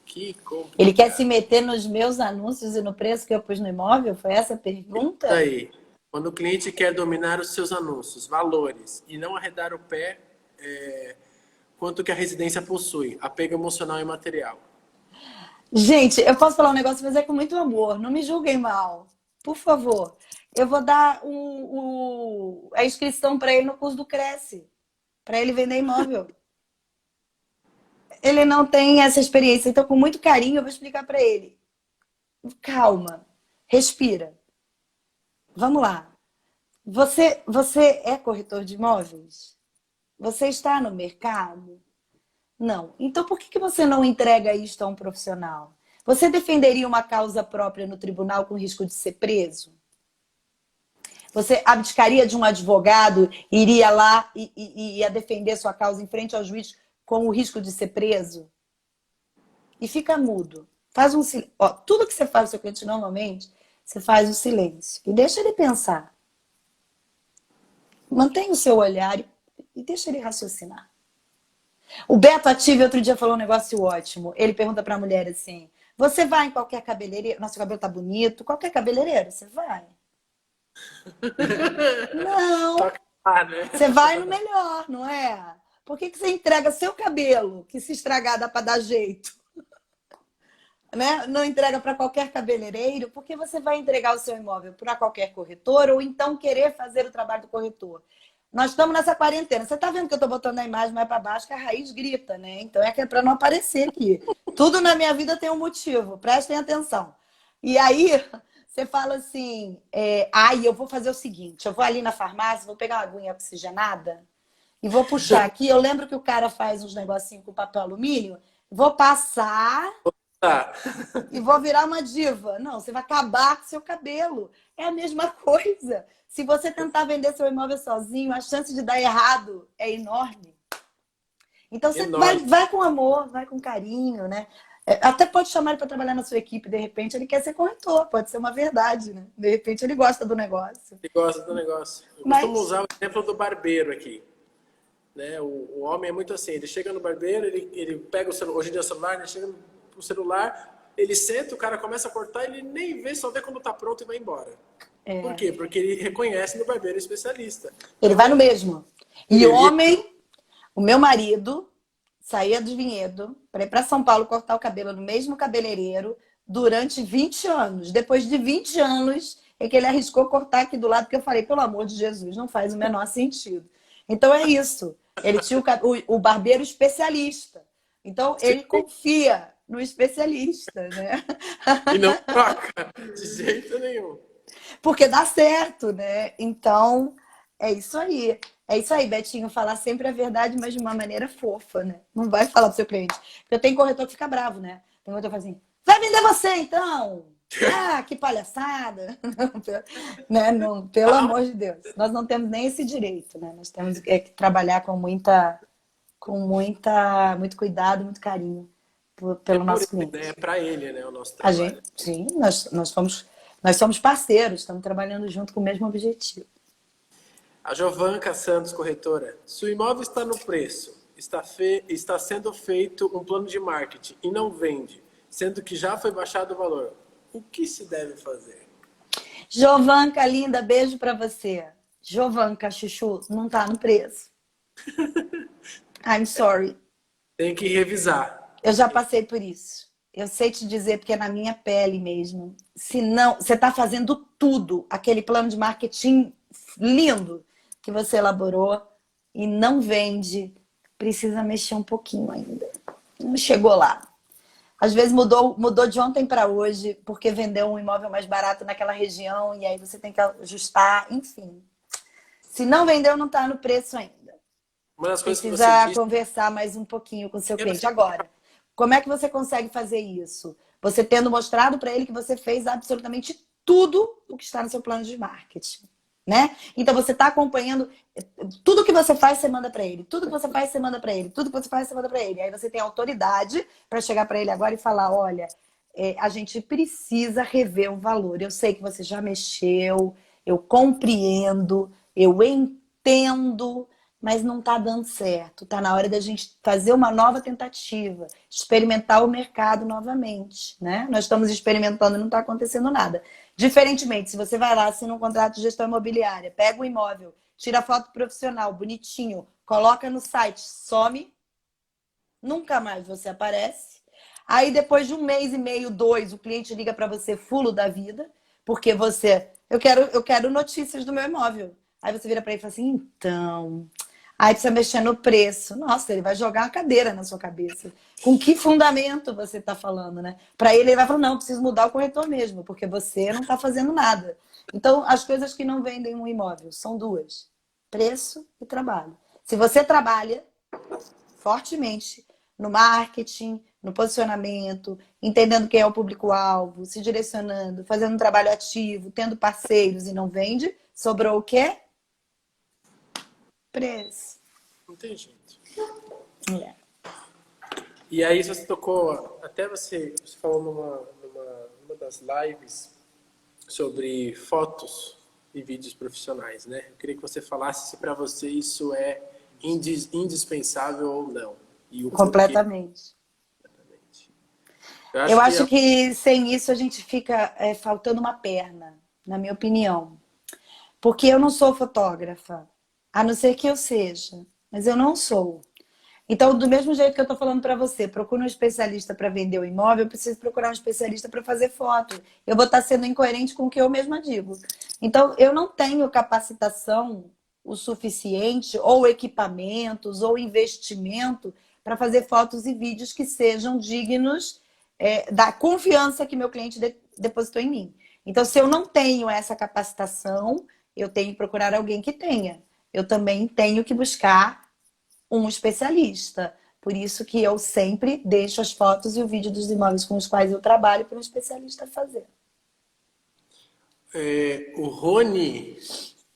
Que complicado. Ele quer se meter nos meus anúncios e no preço que eu pus no imóvel? Foi essa a pergunta? Isso aí. Quando o cliente quer dominar os seus anúncios, valores, e não arredar o pé quanto que a residência possui, apego emocional e material. Gente, eu posso falar um negócio, mas é com muito amor. Não me julguem mal. Por favor. Eu vou dar a inscrição para ele no curso do Cresce. Para ele vender imóvel. Ele não tem essa experiência. Então, com muito carinho, eu vou explicar para ele. Calma. Respira. Vamos lá. Você é corretor de imóveis? Você está no mercado? Não. Então, por que você não entrega isto a um profissional? Você defenderia uma causa própria no tribunal com risco de ser preso? Você abdicaria de um advogado, iria lá e ia defender sua causa em frente ao juiz com o risco de ser preso? E fica mudo. Faz um silêncio. Tudo que você faz no seu cliente normalmente, você faz o silêncio. E deixa ele pensar. Mantenha o seu olhar e deixa ele raciocinar. O Beto Ative outro dia falou um negócio ótimo. Ele pergunta para a mulher assim, você vai em qualquer cabeleireiro? Nosso cabelo tá bonito. Qualquer cabeleireiro? Você vai? Não. Você vai no melhor, não é? Por que você entrega seu cabelo, que se estragar dá para dar jeito? Né? Não entrega para qualquer cabeleireiro, porque você vai entregar o seu imóvel para qualquer corretor ou então querer fazer o trabalho do corretor. Nós estamos nessa quarentena. Você está vendo que eu estou botando a imagem mais para baixo, que a raiz grita, né? Então é que é para não aparecer aqui. Tudo na minha vida tem um motivo, prestem atenção. E aí você fala assim, eu vou fazer o seguinte, eu vou ali na farmácia, vou pegar uma aguinha oxigenada e vou puxar aqui. Eu lembro que o cara faz uns negocinhos com papel alumínio, vou passar e vou virar uma diva. Não, você vai acabar com seu cabelo. É a mesma coisa. Se você tentar vender seu imóvel sozinho, a chance de dar errado é enorme. Então você vai com amor, vai com carinho, né? Até pode chamar ele para trabalhar na sua equipe, de repente ele quer ser corretor, pode ser uma verdade, né? De repente ele gosta do negócio. Ele gosta do negócio. Eu costumo usar o exemplo do barbeiro aqui. Né? O homem é muito assim, ele chega no barbeiro, ele pega o celular, hoje em dia é o celular, ele chega no celular, ele senta, o cara começa a cortar, ele nem vê, só vê quando tá pronto e vai embora. Por quê? Porque ele reconhece no barbeiro especialista. Ele vai no mesmo. E O meu marido saía do Vinhedo para ir para São Paulo cortar o cabelo no mesmo cabeleireiro durante 20 anos. Depois de 20 anos, é que ele arriscou cortar aqui do lado, porque eu falei, pelo amor de Jesus, não faz o menor sentido. Então é isso. Ele tinha o barbeiro especialista. Então ele confia no especialista, né? E não troca, de jeito nenhum. Porque dá certo, né? Então, é isso aí. É isso aí, Betinho. Falar sempre a verdade, mas de uma maneira fofa, né? Não vai falar pro seu cliente. Porque tem corretor que fica bravo, né? Tem corretor que fala assim, vai vender você, então! Ah, que palhaçada! Né? Não, pelo amor de Deus. Nós não temos nem esse direito, né? Nós temos que trabalhar muito cuidado, muito carinho pelo nosso cliente. É para ele, né, o nosso A trabalho. gente, sim, nós somos parceiros, estamos trabalhando junto com o mesmo objetivo. A Jovanca Santos, corretora. Se o imóvel está no preço, está sendo feito um plano de marketing e não vende, sendo que já foi baixado o valor, o que se deve fazer? Jovanca, linda, beijo para você. Jovanca, chuchu, não está no preço. I'm sorry. Tem que revisar. Eu já passei por isso. Eu sei te dizer, porque é na minha pele mesmo. Se não, você está fazendo tudo, aquele plano de marketing lindo que você elaborou e não vende, precisa mexer um pouquinho ainda. Não chegou lá. Às vezes mudou de ontem para hoje, porque vendeu um imóvel mais barato naquela região e aí você tem que ajustar, enfim. Se não vendeu, não está no preço ainda. Uma das coisas que Precisa você disse... conversar mais um pouquinho com o seu cliente. Agora, como é que você consegue fazer isso? Você tendo mostrado para ele que você fez absolutamente tudo o que está no seu plano de marketing, né? Então você está acompanhando tudo que você faz, você manda para ele. Tudo que você faz, você manda para ele. Tudo que você faz, você manda para ele. Aí você tem autoridade para chegar para ele agora e falar, olha, a gente precisa rever o valor. Eu sei que você já mexeu, eu compreendo, eu entendo, mas não está dando certo. Está na hora da gente fazer uma nova tentativa, experimentar o mercado novamente, né? Nós estamos experimentando e não está acontecendo nada. Diferentemente, se você vai lá, assina um contrato de gestão imobiliária, pega o imóvel, tira foto profissional, bonitinho, coloca no site, some, nunca mais você aparece. Aí depois de 1 mês e meio, 2, o cliente liga para você fulo da vida, porque eu quero notícias do meu imóvel. Aí você vira para ele e fala assim, então... Aí precisa mexer no preço. Nossa, ele vai jogar uma cadeira na sua cabeça. Com que fundamento você está falando, né? Para ele vai falar, não, preciso mudar o corretor mesmo, porque você não está fazendo nada. Então, as coisas que não vendem um imóvel são 2. Preço e trabalho. Se você trabalha fortemente no marketing, no posicionamento, entendendo quem é o público-alvo, se direcionando, fazendo um trabalho ativo, tendo parceiros e não vende, sobrou o quê? Preço. Não tem jeito. É. E aí você tocou, até você falou numa das lives sobre fotos e vídeos profissionais, né? Eu queria que você falasse se para você isso é indispensável ou não. E o Completamente. Eu acho que sem isso a gente fica faltando uma perna, na minha opinião. Porque eu não sou fotógrafa. A não ser que eu seja, mas eu não sou. Então, do mesmo jeito que eu estou falando para você, procura um especialista para vender o imóvel, eu preciso procurar um especialista para fazer foto. Eu vou estar sendo incoerente com o que eu mesma digo. Então, eu não tenho capacitação o suficiente, ou equipamentos, ou investimento para fazer fotos e vídeos que sejam dignos da confiança que meu cliente depositou em mim. Então, se eu não tenho essa capacitação, eu tenho que procurar alguém que tenha. Eu também tenho que buscar um especialista. Por isso que eu sempre deixo as fotos e o vídeo dos imóveis com os quais eu trabalho para um especialista fazer. O Rony,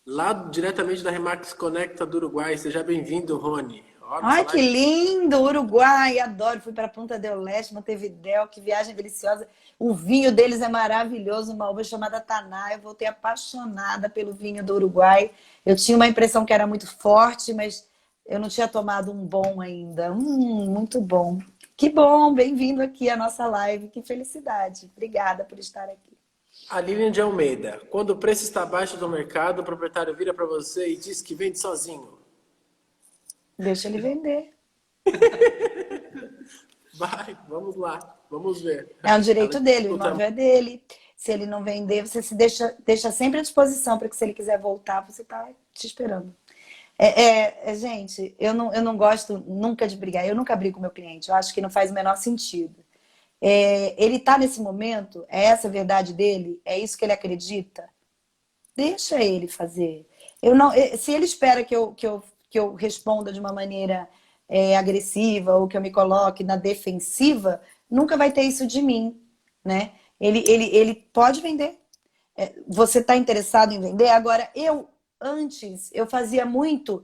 lá diretamente da Remax Conecta do Uruguai. Seja bem-vindo, Rony. Ai, que lindo! Uruguai, adoro. Fui para Punta del Este, Montevidéu, que viagem deliciosa. O vinho deles é maravilhoso, uma uva chamada Taná. Eu voltei apaixonada pelo vinho do Uruguai. Eu tinha uma impressão que era muito forte, mas eu não tinha tomado um bom ainda. Muito bom. Que bom, bem-vindo aqui à nossa live. Que felicidade. Obrigada por estar aqui. A Lilian de Almeida. Quando o preço está abaixo do mercado, o proprietário vira para você e diz que vende sozinho. Deixa ele vender. Vai, vamos lá, vamos ver. É um direito Ela dele, o escuta. imóvel é dele. Se ele não vender, você se deixa sempre à disposição para que se ele quiser voltar, você está te esperando. Gente, eu não gosto nunca de brigar. Eu nunca brigo com o meu cliente. Eu acho que não faz o menor sentido. Ele está nesse momento, é essa a verdade dele? É isso que ele acredita? Deixa ele fazer. Se ele espera que eu responda de uma maneira agressiva ou que eu me coloque na defensiva, nunca vai ter isso de mim, né? Ele pode vender. Você está interessado em vender? Agora, antes, eu fazia muito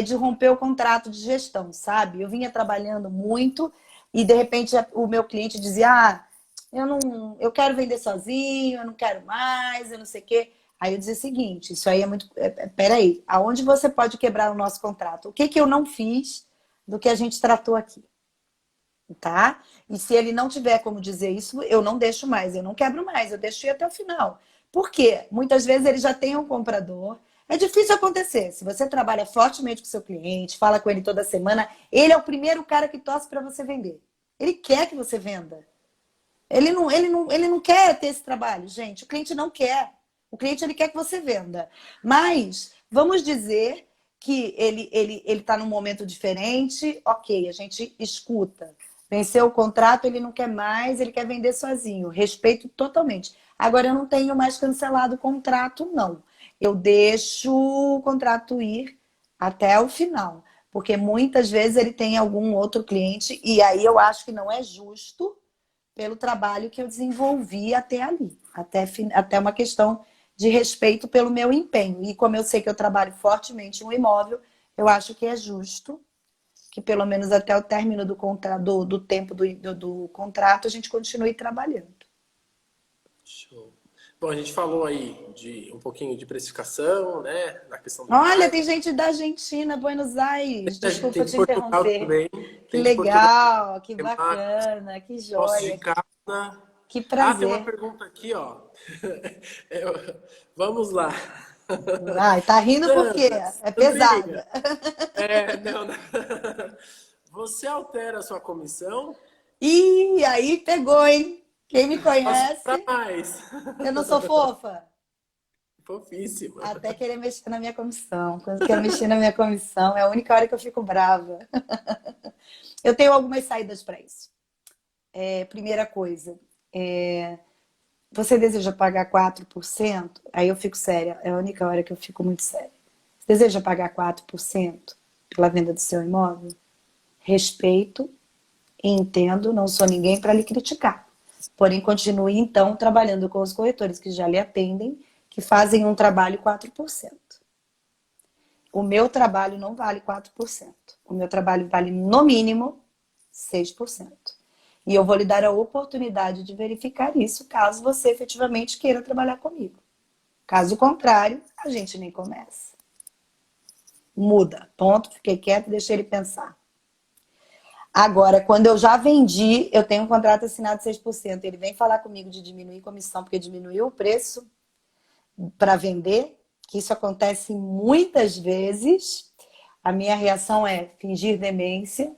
de romper o contrato de gestão, sabe? Eu vinha trabalhando muito e, de repente, o meu cliente dizia, eu quero vender sozinho, eu não quero mais, eu não sei o quê. Aí eu dizia o seguinte, isso aí é muito... Peraí, aonde você pode quebrar o nosso contrato? O que eu não fiz do que a gente tratou aqui? Tá? E se ele não tiver como dizer isso, eu não deixo mais, eu não quebro mais, eu deixo ir até o final. Por quê? Muitas vezes ele já tem um comprador. É difícil acontecer. Se você trabalha fortemente com o seu cliente, fala com ele toda semana, ele é o primeiro cara que torce para você vender. Ele quer que você venda. Ele não quer ter esse trabalho, gente. O cliente não quer. O cliente ele quer que você venda. Mas vamos dizer que ele está num momento diferente. Ok, a gente escuta. Venceu o contrato, ele não quer mais, ele quer vender sozinho. Respeito totalmente. Agora, eu não tenho mais cancelado o contrato, não. Eu deixo o contrato ir até o final. Porque muitas vezes ele tem algum outro cliente e aí eu acho que não é justo pelo trabalho que eu desenvolvi até ali. Até uma questão de respeito pelo meu empenho. E como eu sei que eu trabalho fortemente um imóvel, eu acho que é justo que pelo menos até o término do tempo do contrato a gente continue trabalhando. Show. Bom, a gente falou aí de um pouquinho de precificação, né? Na questão do Olha, tem marketing. gente da Argentina, Buenos Aires. Desculpa Tem de te Portugal interromper. também. Que Tem de Portugal, legal, que Marcos, bacana, que Poços de joia, Calda. que Ah, tem uma prazer. pergunta aqui, ó. Vamos lá. Ai, tá rindo por quê? Sandra, É Sandrinha. pesada. Não, não. Você altera a sua comissão? Ih, aí pegou, hein? Quem me Posso para conhece, mais. eu não sou fofa? Fofíssima. Até querer mexer na minha comissão. Quando quero mexer na minha comissão, é a única hora que eu fico brava. Eu tenho algumas saídas para isso. Primeira coisa, você deseja pagar 4%? Aí eu fico séria, é a única hora que eu fico muito séria. Você deseja pagar 4% pela venda do seu imóvel? Respeito e entendo, não sou ninguém para lhe criticar. Porém, continue então trabalhando com os corretores que já lhe atendem, que fazem um trabalho 4%. O meu trabalho não vale 4%. O meu trabalho vale, no mínimo, 6%. E eu vou lhe dar a oportunidade de verificar isso, caso você efetivamente queira trabalhar comigo. Caso contrário, a gente nem começa. Muda. Ponto. Fiquei quieto, deixei ele pensar. Agora, quando eu já vendi, eu tenho um contrato assinado de 6%. Ele vem falar comigo de diminuir comissão, porque diminuiu o preço para vender, que isso acontece muitas vezes. A minha reação é fingir demência.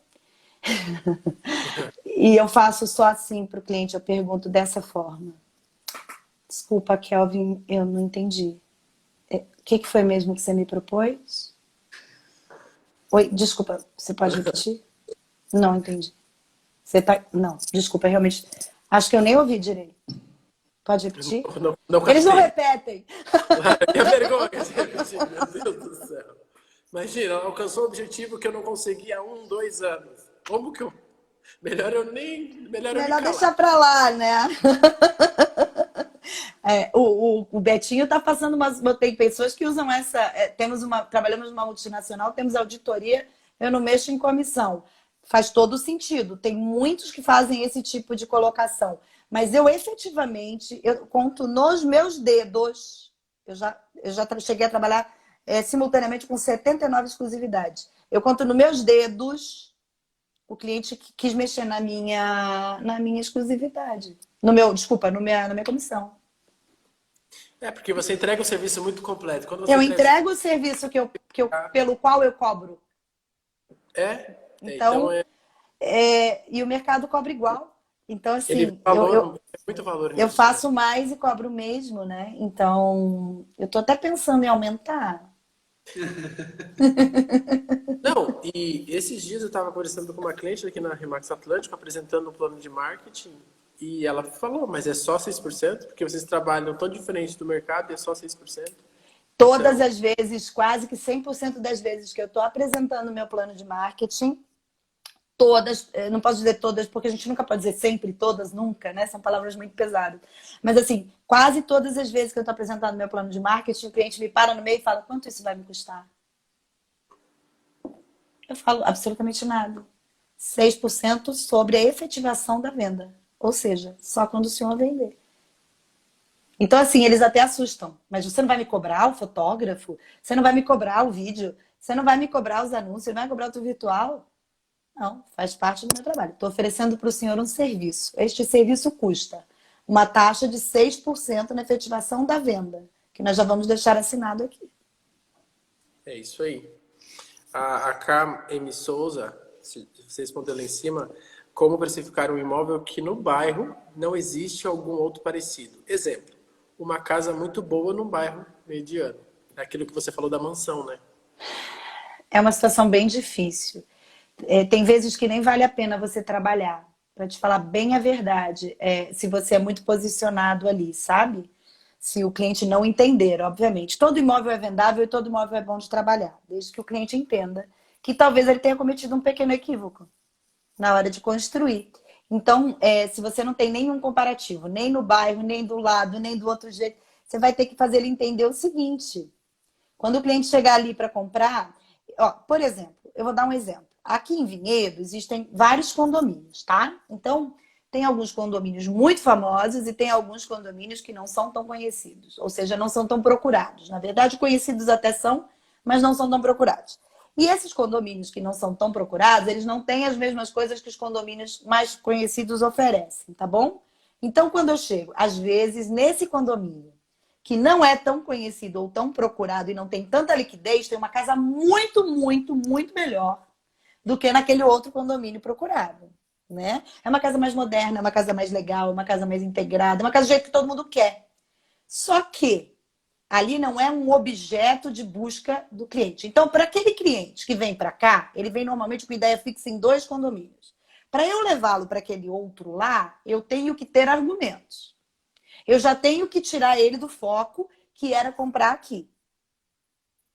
E eu faço só assim para o cliente, eu pergunto dessa forma. Desculpa, Kelvin, eu não entendi. O que foi mesmo que você me propôs? Oi, desculpa, você pode repetir? Não entendi. Não, desculpa, realmente. Acho que eu nem ouvi direito. Pode repetir? Não Eles não captei. repetem. É vergonha de repetir, meu Deus do céu. Imagina, alcançou o objetivo que eu não consegui há 2 anos. Como que eu... Melhor eu me Melhor calar. deixar pra lá, né? O Betinho tá passando umas. Tem pessoas que usam essa. Trabalhamos numa multinacional, temos auditoria, eu não mexo em comissão. Faz todo sentido. Tem muitos que fazem esse tipo de colocação. Mas eu efetivamente, eu conto nos meus dedos. Eu já cheguei a trabalhar simultaneamente com 79 exclusividades. Eu conto nos meus dedos o cliente que quis mexer na minha exclusividade. Na minha comissão. Porque você entrega um serviço muito completo. Quando você Eu entrega... entrego o serviço pelo qual eu cobro. Então, e o mercado cobra igual. Então, ele assim, é muito valor eu nisso, né? faço mais e cobro o mesmo, né? Então, eu tô até pensando em aumentar. Não, e esses dias eu estava conversando com uma cliente aqui na Remax Atlântico, apresentando um plano de marketing, e ela falou, mas é só 6%, porque vocês trabalham tão diferente do mercado e é só 6%. Todas Então, as vezes, quase que 100% das vezes que eu estou apresentando o meu plano de marketing, todas, não posso dizer todas, porque a gente nunca pode dizer sempre, todas, nunca, né? São palavras muito pesadas. Mas assim, quase todas as vezes que eu estou apresentando o meu plano de marketing, o cliente me para no meio e fala, quanto isso vai me custar? Eu falo, absolutamente nada. 6% sobre a efetivação da venda. Ou seja, só quando o senhor vender. Então, assim, eles até assustam. Mas você não vai me cobrar o fotógrafo? Você não vai me cobrar o vídeo? Você não vai me cobrar os anúncios? Você não vai cobrar o teu virtual? Não, faz parte do meu trabalho. Estou oferecendo para o senhor um serviço. Este serviço custa uma taxa de 6% na efetivação da venda, que nós já vamos deixar assinado aqui. é isso aí. A KM Souza, se você respondeu lá em cima, como precificar um imóvel que no bairro não existe algum outro parecido. Exemplo, uma casa muito boa num bairro mediano. É aquilo que você falou da mansão, né? É uma situação bem difícil. Tem vezes que nem vale a pena você trabalhar. Para te falar bem a verdade, se você é muito posicionado ali, sabe? Se o cliente não entender, obviamente. Todo imóvel é vendável e todo imóvel é bom de trabalhar, desde que o cliente entenda que talvez ele tenha cometido um pequeno equívoco na hora de construir. Então, se você não tem nenhum comparativo, nem no bairro, nem do lado, nem do outro jeito, você vai ter que fazer ele entender o seguinte: quando o cliente chegar ali para comprar, ó, por exemplo, eu vou dar um exemplo. Aqui em Vinhedo existem vários condomínios, tá? Então, tem alguns condomínios muito famosos e tem alguns condomínios que não são tão conhecidos, ou seja, não são tão procurados. Na verdade, conhecidos até são, mas não são tão procurados. E esses condomínios que não são tão procurados, eles não têm as mesmas coisas que os condomínios mais conhecidos oferecem, tá bom? Então, quando eu chego, às vezes, nesse condomínio que não é tão conhecido ou tão procurado e não tem tanta liquidez, tem uma casa muito, muito, muito melhor do que naquele outro condomínio procurado, né? É uma casa mais moderna, é uma casa mais legal, é uma casa mais integrada, é uma casa do jeito que todo mundo quer. Só que ali não é um objeto de busca do cliente. Então, para aquele cliente que vem para cá, ele vem normalmente com ideia fixa em 2 condomínios. Para eu levá-lo para aquele outro lá, eu tenho que ter argumentos. Eu já tenho que tirar ele do foco que era comprar aqui,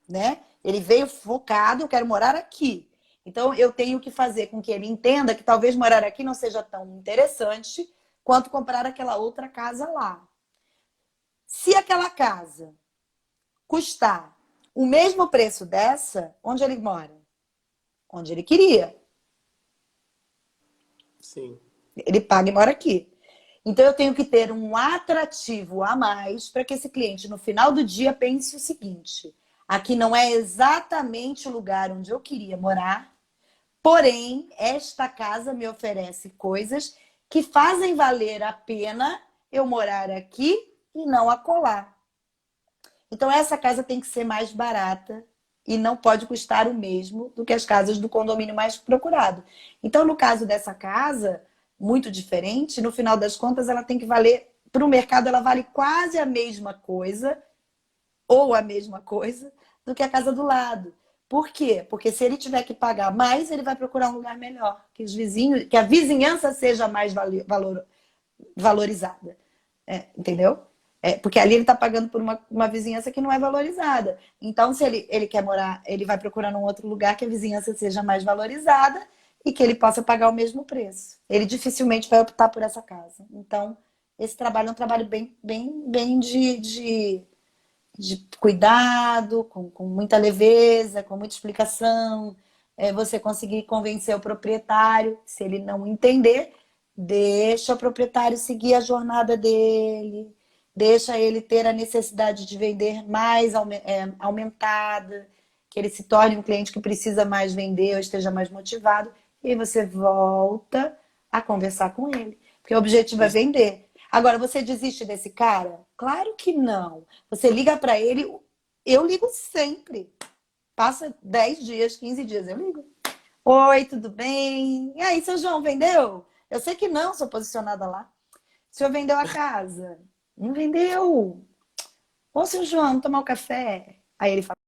né? Ele veio focado, eu quero morar aqui. Então, eu tenho que fazer com que ele entenda que talvez morar aqui não seja tão interessante quanto comprar aquela outra casa lá. Se aquela casa custar o mesmo preço dessa, onde ele mora? Onde ele queria. Sim. Ele paga e mora aqui. Então, eu tenho que ter um atrativo a mais para que esse cliente, no final do dia, pense o seguinte: aqui não é exatamente o lugar onde eu queria morar, porém, esta casa me oferece coisas que fazem valer a pena eu morar aqui e não acolá. Então, essa casa tem que ser mais barata e não pode custar o mesmo do que as casas do condomínio mais procurado. Então, no caso dessa casa, muito diferente, no final das contas, ela tem que valer, para o mercado, ela vale quase a mesma coisa, ou a mesma coisa, do que a casa do lado. Por quê? Porque se ele tiver que pagar mais, ele vai procurar um lugar melhor, que os vizinhos, que a vizinhança seja mais valorizada. Entendeu? Porque ali ele está pagando por uma vizinhança que não é valorizada. Então, se ele quer morar, ele vai procurar num outro lugar que a vizinhança seja mais valorizada e que ele possa pagar o mesmo preço. Ele dificilmente vai optar por essa casa. Então, esse trabalho é um trabalho bem, bem, bem de cuidado, com muita leveza, com muita explicação. Você conseguir convencer o proprietário, se ele não entender, deixa o proprietário seguir a jornada dele, deixa ele ter a necessidade de vender mais aumentada, que ele se torne um cliente que precisa mais vender ou esteja mais motivado, e aí você volta a conversar com ele, porque o objetivo é vender. Agora, você desiste desse cara? Claro que não. Você liga para ele, eu ligo sempre. Passa 10 dias, 15 dias, eu ligo. Oi, tudo bem? E aí, seu João, vendeu? Eu sei que não, sou posicionada lá. O senhor vendeu a casa? Não vendeu. Ô, seu João, vamos tomar um café? Aí ele fala.